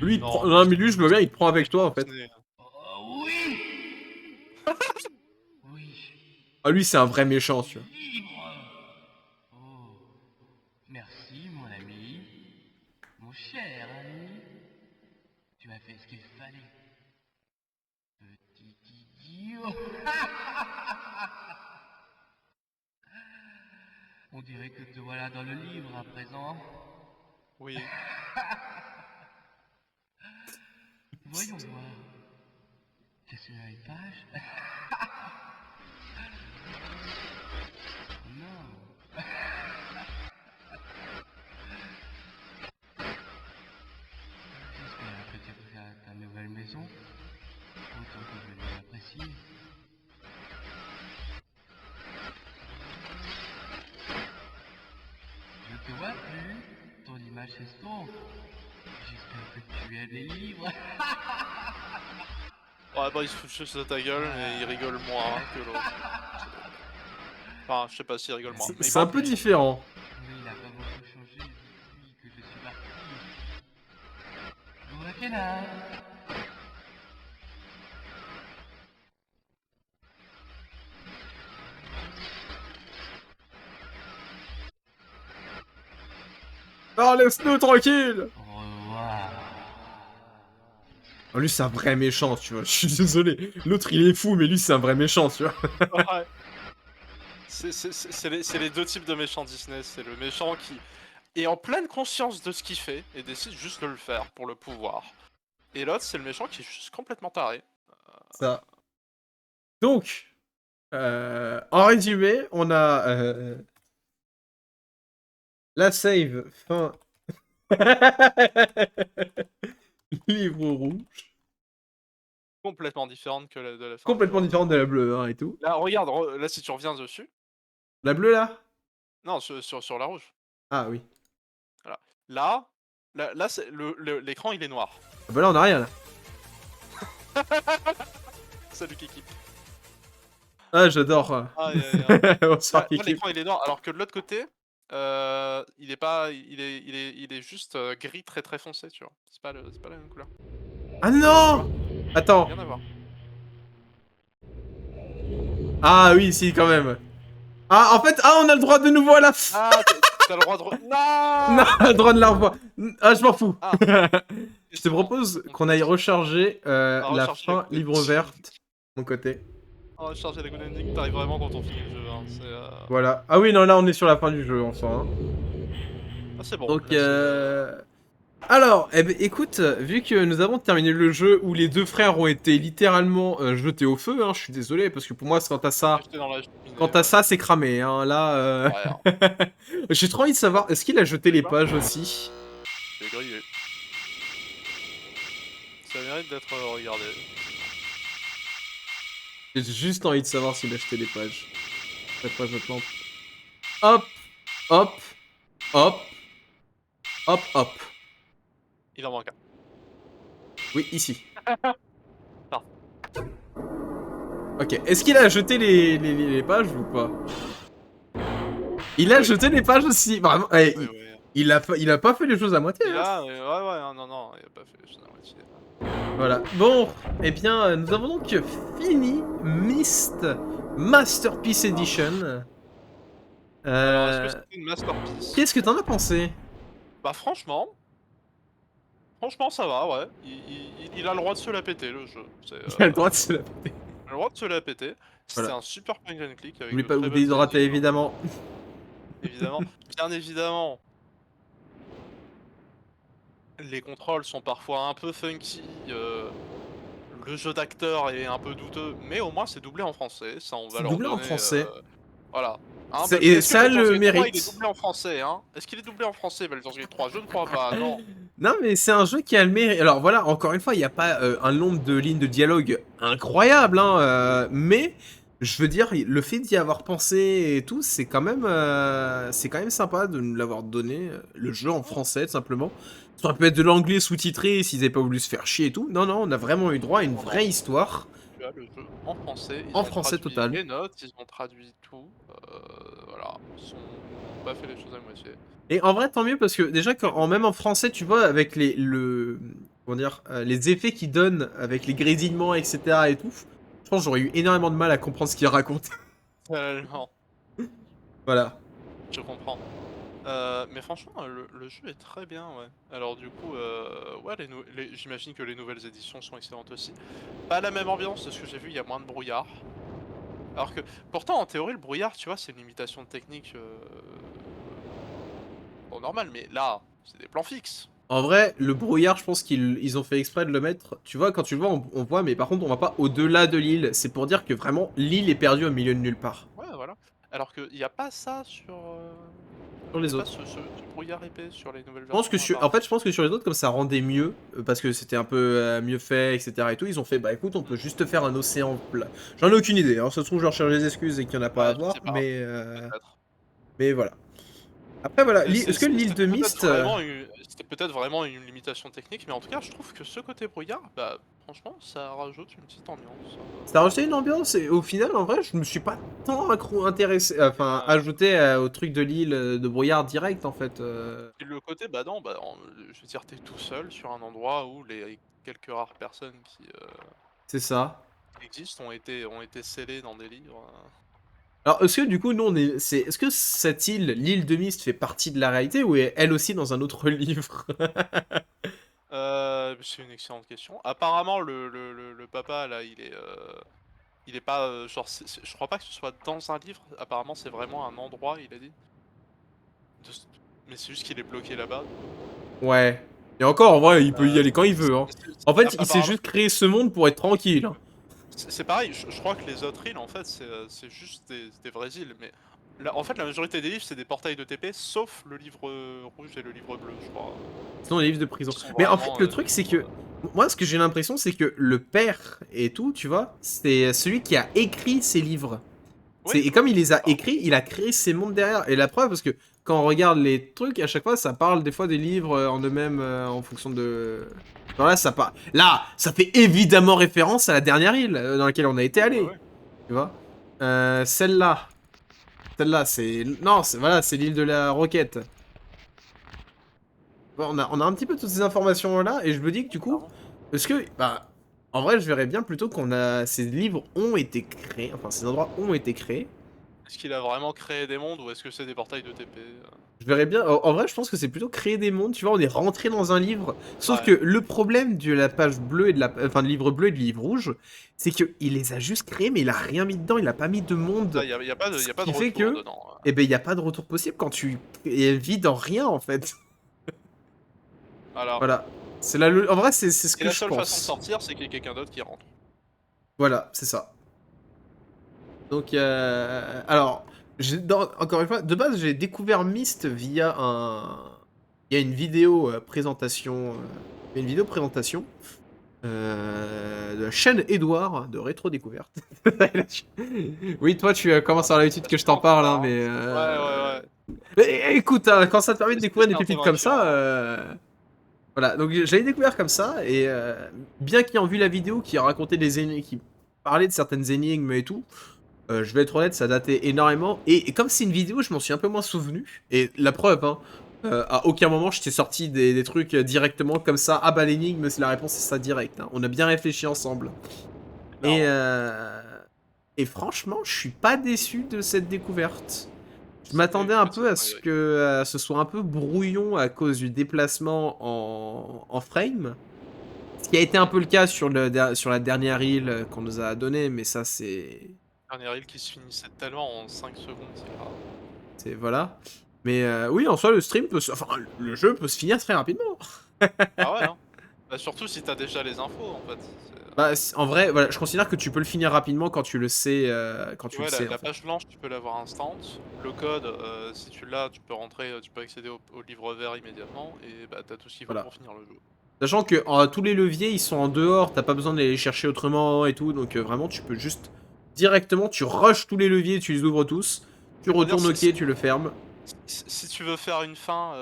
Lui, il te Non, prend... Non, mais lui, je me viens, il te prend avec toi, en fait. Oh oui. Oui. Ah, lui, c'est un vrai méchant, tu vois. Libre. Oh. Merci, mon ami. Mon cher ami. Tu as fait ce qu'il fallait. Petit idiot. On dirait que te voilà dans le livre à présent. Oui. Voyons voir. Qu'est-ce qu'il y a une page? Non. J'espère que tu as ta nouvelle maison. Autant que je l'ai appréciée. Je te vois plus. Ton image s'estompe. J'espère que tu aimes les livres. Ouais, bah, il se fout juste de ta gueule, mais il rigole moins que l'autre. Enfin, je sais pas s'il rigole moins. Mais il C'est un parle peu plus. différent. Oui, il a pas beaucoup changé depuis que je suis parti. Bon, quel âge? Oh, laisse-nous tranquille. Au revoir. Oh, lui, c'est un vrai méchant, tu vois. Je suis désolé. L'autre, il est fou, mais lui, c'est un vrai méchant, tu vois. Ouais. C'est les 2 types de méchants Disney. C'est le méchant qui est en pleine conscience de ce qu'il fait et décide juste de le faire pour le pouvoir. Et l'autre, c'est le méchant qui est juste complètement taré. Ça. Donc, en résumé, on a la save fin. Livre rouge. Complètement différente que la de la fin. Complètement différente de la bleue, hein, et tout. Là, regarde, là, si tu reviens dessus. La bleue, là? Non, sur la rouge. Ah oui. Voilà. Là, c'est l'écran, il est noir. Ah bah là, on a rien, là. Salut Kiki. Ah, j'adore. Aïe, aïe, aïe. Bonsoir, Là, Kiki. l'écran, il est noir, alors que de l'autre côté, il est pas, il est juste gris très très foncé, tu vois. C'est pas la même couleur. Ah non! Attends. Rien à voir. Ah oui, si, quand même. Ah, en fait, on a le droit de nouveau à la fin. Ah, t'as le droit de. Non. Non, on a le droit de la revoir. Ah, je m'en fous. Ah. Je te propose qu'on aille recharger la recharger fin la livre verte de mon côté. On va charger la good ending, t'arrives vraiment quand on finit le jeu. Hein. Voilà. Ah oui, non, là, on est sur la fin du jeu, en soi. Hein. Ah, c'est bon. Donc, Là, alors, eh ben, écoute, vu que nous avons terminé le jeu où les deux frères ont été littéralement jetés au feu, hein, je suis désolé, parce que pour moi, quant à ça, j'étais dans la cheminée, quant à ça, c'est cramé. Hein, là, Ouais, hein. j'ai trop envie de savoir, est-ce qu'il a jeté les pages aussi? C'est grillé. Ça mérite d'être regardé. J'ai juste envie de savoir s'il a jeté les pages. Cette page de plante. Hop, hop, hop, hop, hop. Il en manque un. Oui, ici. Pardon. Ok, est-ce qu'il a jeté les pages ou pas? Il a jeté les pages aussi. Vraiment, il a pas fait les choses à moitié. Il Hein. a, ouais, non, il a pas fait les choses à moitié. Voilà. Bon, eh bien, nous avons donc fini Myst Masterpiece Edition. Alors, est-ce que c'était une masterpiece? Qu'est-ce que t'en as pensé? Bah, franchement, ça va, ouais. Il a le droit de se la péter, le jeu. Il a le droit de se la... Il a le droit de se la péter. C'était Voilà. un super point and click avec N'oublie de pas très vous belles déshydrater, énigmes. évidemment. Évidemment, bien évidemment. Les contrôles sont parfois un peu funky, le jeu d'acteur est un peu douteux, mais au moins c'est doublé en français, ça on va C'est leur doublé donner, en français. voilà. Hein, C'est- Baldur's et Gate ça, 3, le il est mérite. doublé en français, hein? Est-ce qu'il est doublé en français, Baldur's Gate 3? Je ne crois pas, non. Non, mais c'est un jeu qui a le mérite. Alors voilà, encore une fois, il n'y a pas un nombre de lignes de dialogue incroyable, hein, mais je veux dire, le fait d'y avoir pensé et tout, c'est quand même sympa de nous l'avoir donné, le jeu en français, tout simplement. Ça aurait pu être de l'anglais sous-titré s'ils n'avaient pas voulu se faire chier et tout. Non, non, on a vraiment eu droit à une vraie histoire. Tu as le jeu en français, ils En ont français traduit total. les notes, ils ont traduit tout, voilà. Ils ont pas fait les choses à moitié. Et en vrai, tant mieux parce que déjà, même en français, tu vois, avec comment dire, les effets qu'ils donnent, avec les grésillements, etc. et tout, je pense que j'aurais eu énormément de mal à comprendre ce qu'ils racontent. Tellement, Voilà. je comprends. Mais franchement, le jeu est très bien, ouais. Alors du coup, ouais, j'imagine que les nouvelles éditions sont excellentes aussi. Pas la même ambiance de ce que j'ai vu, il y a moins de brouillard. Alors que, pourtant, en théorie, le brouillard, tu vois, c'est une limitation de technique bon, normal, mais là, c'est des plans fixes. En vrai, le brouillard, je pense qu'ils ont fait exprès de le mettre. Tu vois, quand tu le vois, on voit, mais par contre, on va pas au-delà de l'île. C'est pour dire que vraiment, l'île est perdue au milieu de nulle part. Ouais, voilà. Alors qu'il n'y a pas ça sur... Sur les y a pas autres. ce brouillard épais sur les nouvelles Je pense versions. que en fait, je pense que sur les autres, comme ça rendait mieux, parce que c'était un peu mieux fait, etc. et tout, ils ont fait, bah écoute, on peut juste faire un océan plat. J'en ai aucune idée, hein. Ça se trouve, je leur cherche des excuses et qu'il n'y en a pas à Je voir, sais pas, peut-être. mais voilà. Après, voilà, Et est-ce que l'île de Myst... C'était peut-être vraiment une limitation technique, mais en tout cas, je trouve que ce côté brouillard, bah, franchement, ça rajoute une petite ambiance. Ça a rajouté une ambiance, et au final, en vrai, je me suis pas tant intéressé, enfin, ajouté au truc de l'île de brouillard direct, en fait. Et le côté, bah non, bah, je veux dire, t'es tout seul sur un endroit où les quelques rares personnes qui C'est ça. existent ont été scellées dans des livres. Alors, est-ce que du coup, nous, est-ce que cette île, l'île de Myst, fait partie de la réalité ou est elle aussi dans un autre livre? C'est une excellente question. Apparemment, le papa, là, il est pas, genre, je crois pas que ce soit dans un livre. Apparemment, c'est vraiment un endroit, il a dit. Mais c'est juste qu'il est bloqué là-bas. Ouais. Et encore, en vrai, il peut y aller quand il veut. Hein. En fait, il s'est apparemment, juste créé ce monde pour être tranquille. Hein. c'est pareil, je crois que les autres îles, en fait, c'est juste des vraies îles, mais En fait, la majorité des livres, c'est des portails de TP, sauf le livre rouge et le livre bleu, je crois. Sinon, les livres de prison. Qui sont Mais en fait, vraiment le des truc, c'est livres, que. Moi, ce que j'ai l'impression, c'est que le père et tout, tu vois, c'est celui qui a écrit ces livres. Oui, Et comme il les a alors, écrits, il a créé ces mondes derrière. Et la preuve, parce que quand on regarde les trucs, à chaque fois, ça parle des fois des livres en eux-mêmes, en fonction de. Genre là, ça parle. Là, ça fait évidemment référence à la dernière île dans laquelle on a été ouais, allé. ouais. Tu vois. Celle-là. Celle-là, c'est. Non, voilà, c'est l'île de la Roquette. Bon, on a un petit peu toutes ces informations-là, et je me dis que du coup. Clairement. Parce que, bah. En vrai, je verrais bien plutôt qu'on a. Ces livres ont été créés. Enfin, ces endroits ont été créés. Est-ce qu'il a vraiment créé des mondes ou est-ce que c'est des portails de TP Je verrais bien. En vrai, je pense que c'est plutôt créer des mondes. Tu vois, on est rentré dans un livre. Sauf que Ouais. le problème de la page bleue et de la. Enfin, du livre bleu et du livre rouge, c'est qu'il les a juste créés, mais il a rien mis dedans. Il a pas mis de monde. Y a pas de, Ce y a pas de qui fait retour que. dedans. Eh ben, il n'y a pas de retour possible quand tu es vide en rien, en fait. Alors, Voilà. En vrai, c'est ce et que la je seule façon de pense. sortir, c'est qu'il y ait quelqu'un d'autre qui rentre. Voilà, c'est ça. Donc, alors, encore une fois, de base, j'ai découvert Myst via une vidéo présentation, de la chaîne Edouard de Rétro Découverte. Oui, toi, tu commences à avoir l'habitude que je t'en parle, hein, mais, Ouais, ouais, ouais. écoute, hein, quand ça te permet de découvrir des C'est un thème pépites comme ça, récurrent. voilà. Donc, j'avais découvert comme ça, et bien qu'ayant vu la vidéo qui racontait des énigmes, qui parlait de certaines énigmes et tout. Je vais être honnête, ça datait énormément. Et comme c'est une vidéo, je m'en suis un peu moins souvenu. Et la preuve, hein, à aucun moment je t'ai sorti des trucs directement comme ça. Ah bah l'énigme, c'est la réponse, c'est ça direct. Hein. On a bien réfléchi ensemble. Et, Clairement. et franchement, je suis pas déçu de cette découverte. Je C'est m'attendais un écoute, peu à ce que ce soit un peu brouillon à cause du déplacement en frame. Ce qui a été un peu le cas sur la dernière île qu'on nous a donnée, mais ça c'est... dernière île qui se finissait tellement en 5 secondes, c'est grave. C'est voilà. Mais oui, en soi, le stream peut enfin, le jeu peut se finir très rapidement. Ah ouais, hein. Bah, surtout si t'as déjà les infos en fait. Bah, en vrai, voilà, je considère que tu peux le finir rapidement quand tu le sais, Ouais, en la fait. page blanche, tu peux l'avoir instant. Le code, si tu l'as, tu peux rentrer, tu peux accéder au livre vert immédiatement et bah t'as tout ce qu'il faut Voilà. pour finir le jeu. Sachant que tous les leviers, ils sont en dehors, t'as pas besoin d'aller les chercher autrement et tout, donc vraiment, tu peux juste directement, tu rushes tous les leviers, tu les ouvres tous, tu On va dire, retournes OK, tu le fermes. si tu veux faire une fin,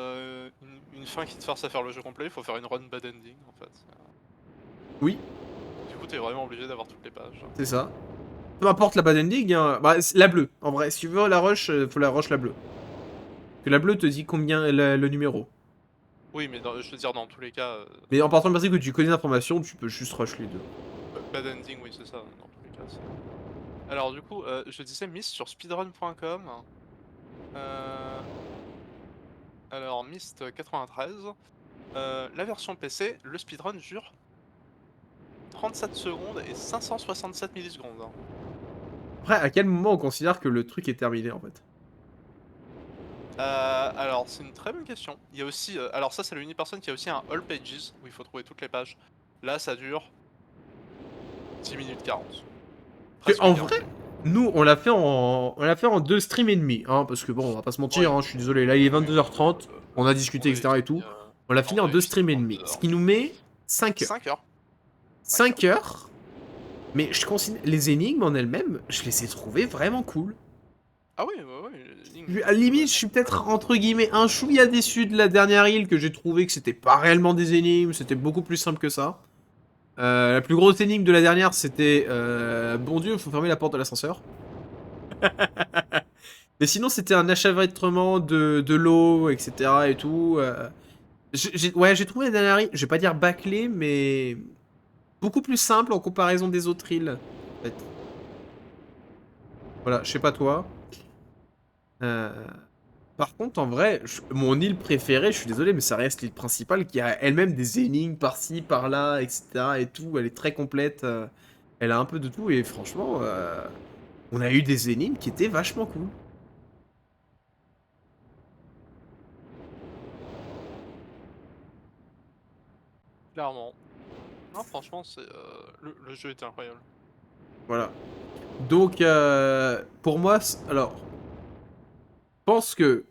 une fin qui te force à faire le jeu complet, il faut faire une run bad ending en fait. Oui, Du coup, t'es vraiment obligé d'avoir toutes les pages. c'est ça. Peu importe la bad ending, hein, bah, la bleue. En vrai, si tu veux la rush, faut la rush la bleue. Parce que la bleue te dit combien est le numéro. Oui, mais je veux dire, dans tous les cas, Mais en partant du principe que tu connais l'information, tu peux juste rush les deux. bad ending, oui, c'est ça, dans tous les cas. Alors, du coup, je disais Myst sur speedrun.com. Alors, Myst 93. La version PC, le speedrun dure 37 secondes et 567 millisecondes. Hein. Après, à quel moment on considère que le truc est terminé en fait? Alors, c'est une très bonne question. Il y a aussi, alors ça c'est le Unipersonne qui a aussi un All Pages où il faut trouver toutes les pages. Là, ça dure 10 minutes 40. Presque En 40. vrai, nous on l'a fait en 2 streams et demi, hein, parce que bon, on va pas se mentir, Oui. hein, je suis désolé, là il est 22h30, on a discuté, On a etc. et fini, tout. On l'a fini en 2 streams et demi, ce qui nous met 5 heures. 5 heures. 5 heures, mais je considère les énigmes en elles-mêmes, je les ai trouvées vraiment cool. Ah oui, ouais, ouais. À la limite, je suis peut-être entre guillemets un chouïa déçu de la dernière île que j'ai trouvé que c'était pas réellement des énigmes, c'était beaucoup plus simple que ça. La plus grosse énigme de la dernière, c'était bon Dieu, il faut fermer la porte de l'ascenseur. Mais sinon, c'était un achèvement de l'eau, etc. et tout. Ouais, j'ai trouvé la dernière île, je vais pas dire bâclée, mais beaucoup plus simple en comparaison des autres îles. En fait. Voilà, je sais pas toi. Euh, Par contre, en vrai, mon île préférée, je suis désolé, mais ça reste l'île principale qui a elle-même des énigmes par-ci, par-là, etc. et tout. Elle est très complète. Elle a un peu de tout et franchement, on a eu des énigmes qui étaient vachement cool. Clairement. Non, franchement, c'est le jeu était incroyable. Voilà. Donc, pour moi, alors, pense que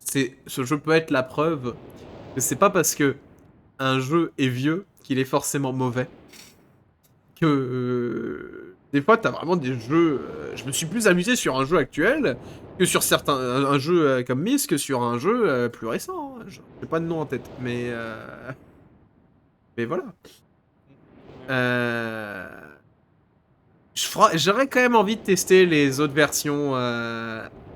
ce jeu peut être la preuve que c'est pas parce que un jeu est vieux qu'il est forcément mauvais. Que des fois, t'as vraiment des jeux. Je me suis plus amusé sur un jeu actuel que sur certains. Un jeu comme Myst que sur un jeu plus récent. Hein. J'ai pas de nom en tête, mais voilà. Euh... J'aurais quand même envie de tester les autres versions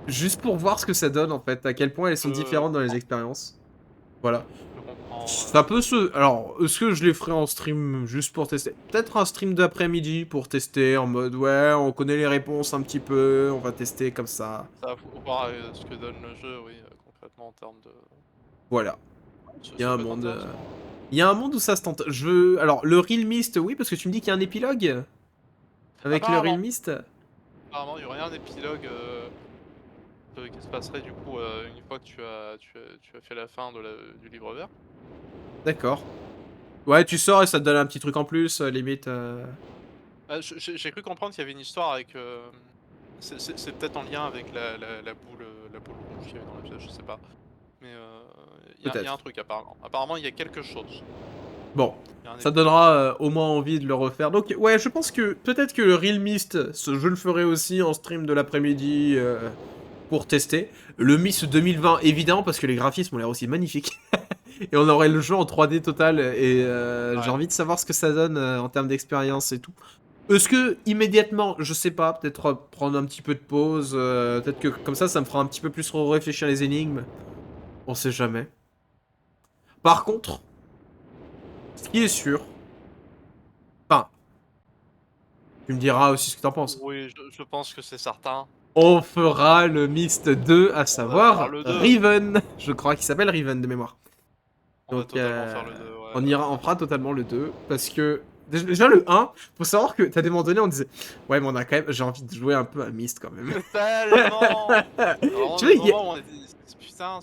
juste pour voir ce que ça donne en fait, à quel point elles sont différentes dans les expériences. Voilà. Je comprends. Ça peut se... Alors, est-ce que je les ferai en stream juste pour tester? Peut-être un stream d'après-midi pour tester en mode ouais, on connaît les réponses un petit peu, on va tester comme ça. Ça, faut voir ce que donne le jeu, oui, concrètement en termes de. Voilà. Il y a Ça un peut être monde... intéressant. Il y a un monde où ça se tente. Je veux... Alors, le Real Mist, oui, parce que tu me dis qu'il y a un épilogue avec le Real Apparemment, Mist. apparemment, il y aurait un épilogue qui se passerait du coup une fois que tu as fait la fin du livre vert. D'accord. Ouais, tu sors et ça te donne un petit truc en plus, limite. J'ai cru comprendre qu'il y avait une histoire avec. C'est peut-être en lien avec la boule rouge qu'il y avait dans la pièce, je sais pas. Mais il y a un Peut-être. truc apparemment. Apparemment, il y a quelque chose. Bon, Il y a un ça épilogue. donnera au moins envie de le refaire. Donc ouais, je pense que peut-être que le Real Mist, je le ferai aussi en stream de l'après-midi pour tester. Le Mist 2020, évidemment, parce que les graphismes ont l'air aussi magnifiques. Et on aurait le jeu en 3D total, et j'ai Ouais. envie de savoir ce que ça donne en termes d'expérience et tout. Est-ce que immédiatement, je sais pas, peut-être prendre un petit peu de pause, peut-être que comme ça me fera un petit peu plus réfléchir les énigmes. On sait jamais. Par contre, ce qui est sûr, enfin, tu me diras aussi ce que t'en penses. Oui, je pense que c'est certain. On fera le Myst 2, à On va faire savoir le 2. Riven. Je crois qu'il s'appelle Riven de mémoire. On va Donc, totalement faire le 2, ouais. on fera totalement le 2, parce que déjà le 1, faut savoir que t'as des moments donnés, on disait, ouais, mais on a quand même, j'ai envie de jouer un peu à Myst quand même. Tellement. Alors, Tu le vois, moment où on a dit putain,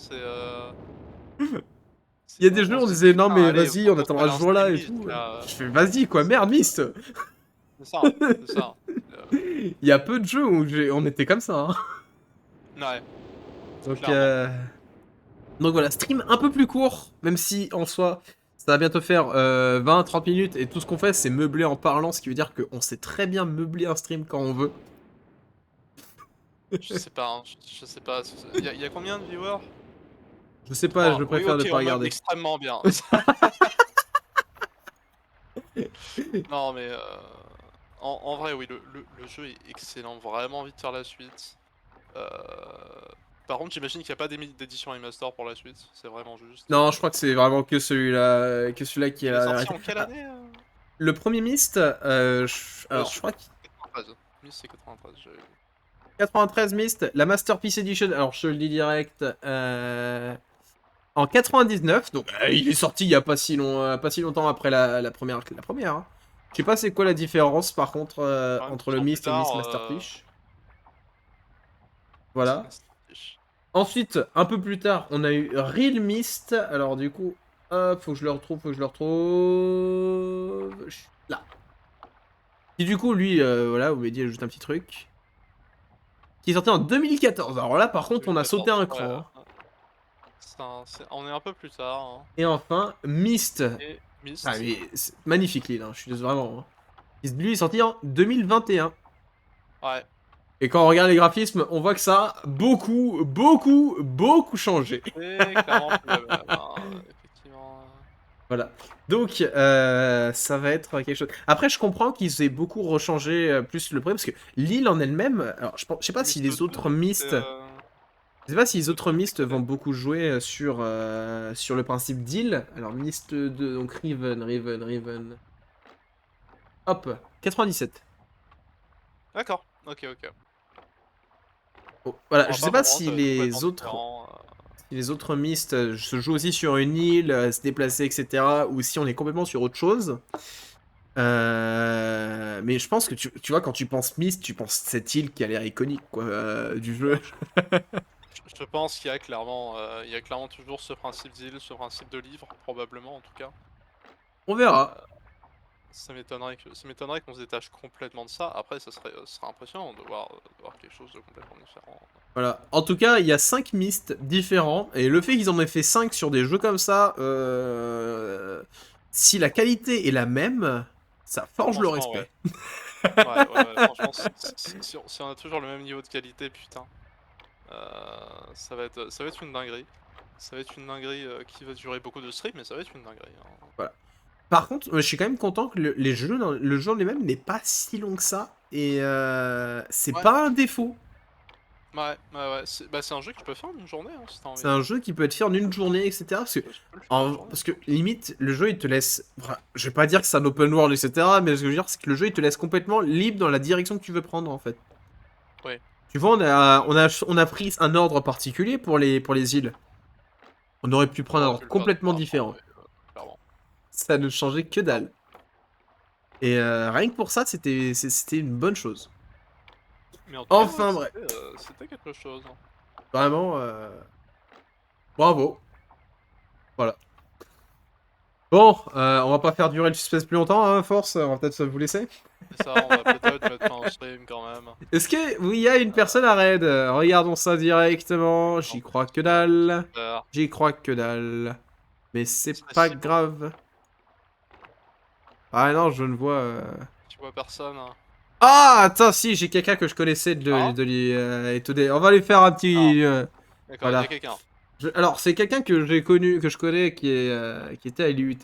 il y a des jeux, on on se dit, disait, non, putain, mais allez, vas-y, on faut attendra faire ce un jour-là stream et list, tout. là. Je fais, vas-y, quoi, merde, Myst. C'est ça, c'est ça. Il y a peu de jeux où on était comme ça. Hein. Ouais, Donc, clairement. Donc voilà, stream un peu plus court, même si en soi, ça va bientôt faire 20-30 minutes, et tout ce qu'on fait, c'est meubler en parlant, ce qui veut dire qu'on sait très bien meubler un stream quand on veut. Je sais pas, hein, je sais pas. Il y a combien de viewers? Je sais pas, 3. je Oui, préfère ne ok, pas on meuble regarder. extrêmement bien. Non, mais en vrai, oui, le jeu est excellent. Vraiment envie de faire la suite. Euh, Par contre, j'imagine qu'il n'y a pas d'édition remaster pour la suite. C'est vraiment juste. Non, je crois que c'est vraiment que celui-là qui est Il est la... sorti en quelle Ah, année le premier Myst, alors je crois que 93. Oui, c'est 93. 93 Myst, la Masterpiece Edition, alors je te le dis direct, en 99, donc il est sorti il y a pas si longtemps après la première. La première, hein. Je sais pas c'est quoi la différence par contre Quand même entre 12 le ans plus Myst et le Myst tard. Masterpiece. Voilà. Ensuite, un peu plus tard, on a eu Real Myst. Alors du coup, hop, faut que je le retrouve, Là. Et du coup, lui, voilà, vous m'avez dit juste un petit truc. Qui est sorti en 2014. Alors là, par contre, on a sauté un cran. Hein. On est un peu plus tard. Hein. Et enfin, Myst. Et Myst. Ah, mais c'est magnifique, l'île, hein, je suis désolé, vraiment. Hein. Lui est sorti en 2021. Ouais. Et quand on regarde les graphismes, on voit que ça a beaucoup changé. Et clairement, effectivement. Voilà. Donc, ça va être quelque chose. Après, je comprends qu'ils aient beaucoup rechangé plus le prix, parce que l'île en elle-même. Alors, je sais pas si les autres Myst. Je sais pas si les autres Myst vont beaucoup jouer sur le principe d'île. Alors, Myst 2, donc Riven. Hop, 97. D'accord. Ok. Oh, voilà, On va je sais pas pas comprendre, si ça va être complètement les autres. différent. Si les autres Myst se jouent aussi sur une île, se déplacer, etc. Ou si on est complètement sur autre chose. Mais je pense que tu vois, quand tu penses Myst, tu penses cette île qui a l'air iconique quoi, du jeu. Je pense qu'il y a clairement toujours ce principe d'île, ce principe de livre, probablement en tout cas. On verra. ça m'étonnerait qu'on se détache complètement de ça. Après, ça serait impressionnant de voir quelque chose de complètement différent. Voilà. En tout cas, il y a 5 Myst différents, et le fait qu'ils en aient fait 5 sur des jeux comme ça, si la qualité est la même, ça forge le Franchement, ouais. respect. Ouais, franchement, si on a toujours le même niveau de qualité, putain, ça va être une dinguerie. Ça va être une dinguerie qui va durer beaucoup de streams, mais ça va être une dinguerie, hein. Voilà. Par contre, je suis quand même content que le jeu en lui-même n'est pas si long que ça, et c'est Ouais. pas un défaut. Ouais. C'est un jeu que tu peux faire en une journée, hein, si t'as envie. C'est un jeu qui peut être fait en une journée, etc. Parce que, Tu peux le faire en une journée. parce que limite, le jeu il te laisse. Enfin, je vais pas dire que c'est un open world, etc. Mais ce que je veux dire, c'est que le jeu il te laisse complètement libre dans la direction que tu veux prendre en fait. Oui. Tu vois, on a pris un ordre particulier pour les îles. On aurait pu prendre un T'aurais pu ordre le faire complètement différemment, différent. ouais, clairement. Ça ne changeait que dalle. Et rien que pour ça, c'était une bonne chose. Mais en tout cas, ouais, Enfin bref, c'était quelque chose, hein. vraiment, bravo. Voilà. Bon, on va pas faire durer le suspense plus longtemps, hein, force, on va peut-être vous laisser. C'est ça, on va peut-être mettre fin au stream quand même. Est-ce que oui, il y a une personne à raid? Regardons ça directement. J'y crois que dalle. Super. J'y crois que dalle. Mais c'est C'est pas si beau. grave. Ah non, je ne vois. Tu vois personne, hein. Ah, attends, si, j'ai quelqu'un que je connaissais Ah, de lui étonner. On va lui faire un petit. d'accord, il y a Voilà. quelqu'un. Alors, c'est quelqu'un que j'ai connu, que je connais, qui était à l'IUT,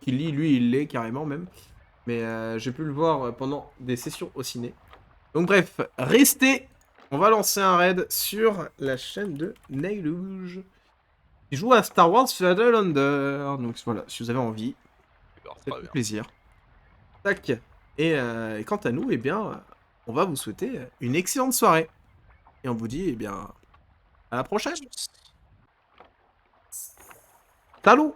qui lit, lui, il l'est carrément même. Mais j'ai pu le voir pendant des sessions au ciné. Donc bref, restez. On va lancer un raid sur la chaîne de Nailouge. Il joue à Star Wars Fallen Under. Donc voilà, si vous avez envie, Super, très faites-vous bien. plaisir. Tac. Et quant à nous, eh bien, on va vous souhaiter une excellente soirée. Et on vous dit, eh bien, à la prochaine. Salut.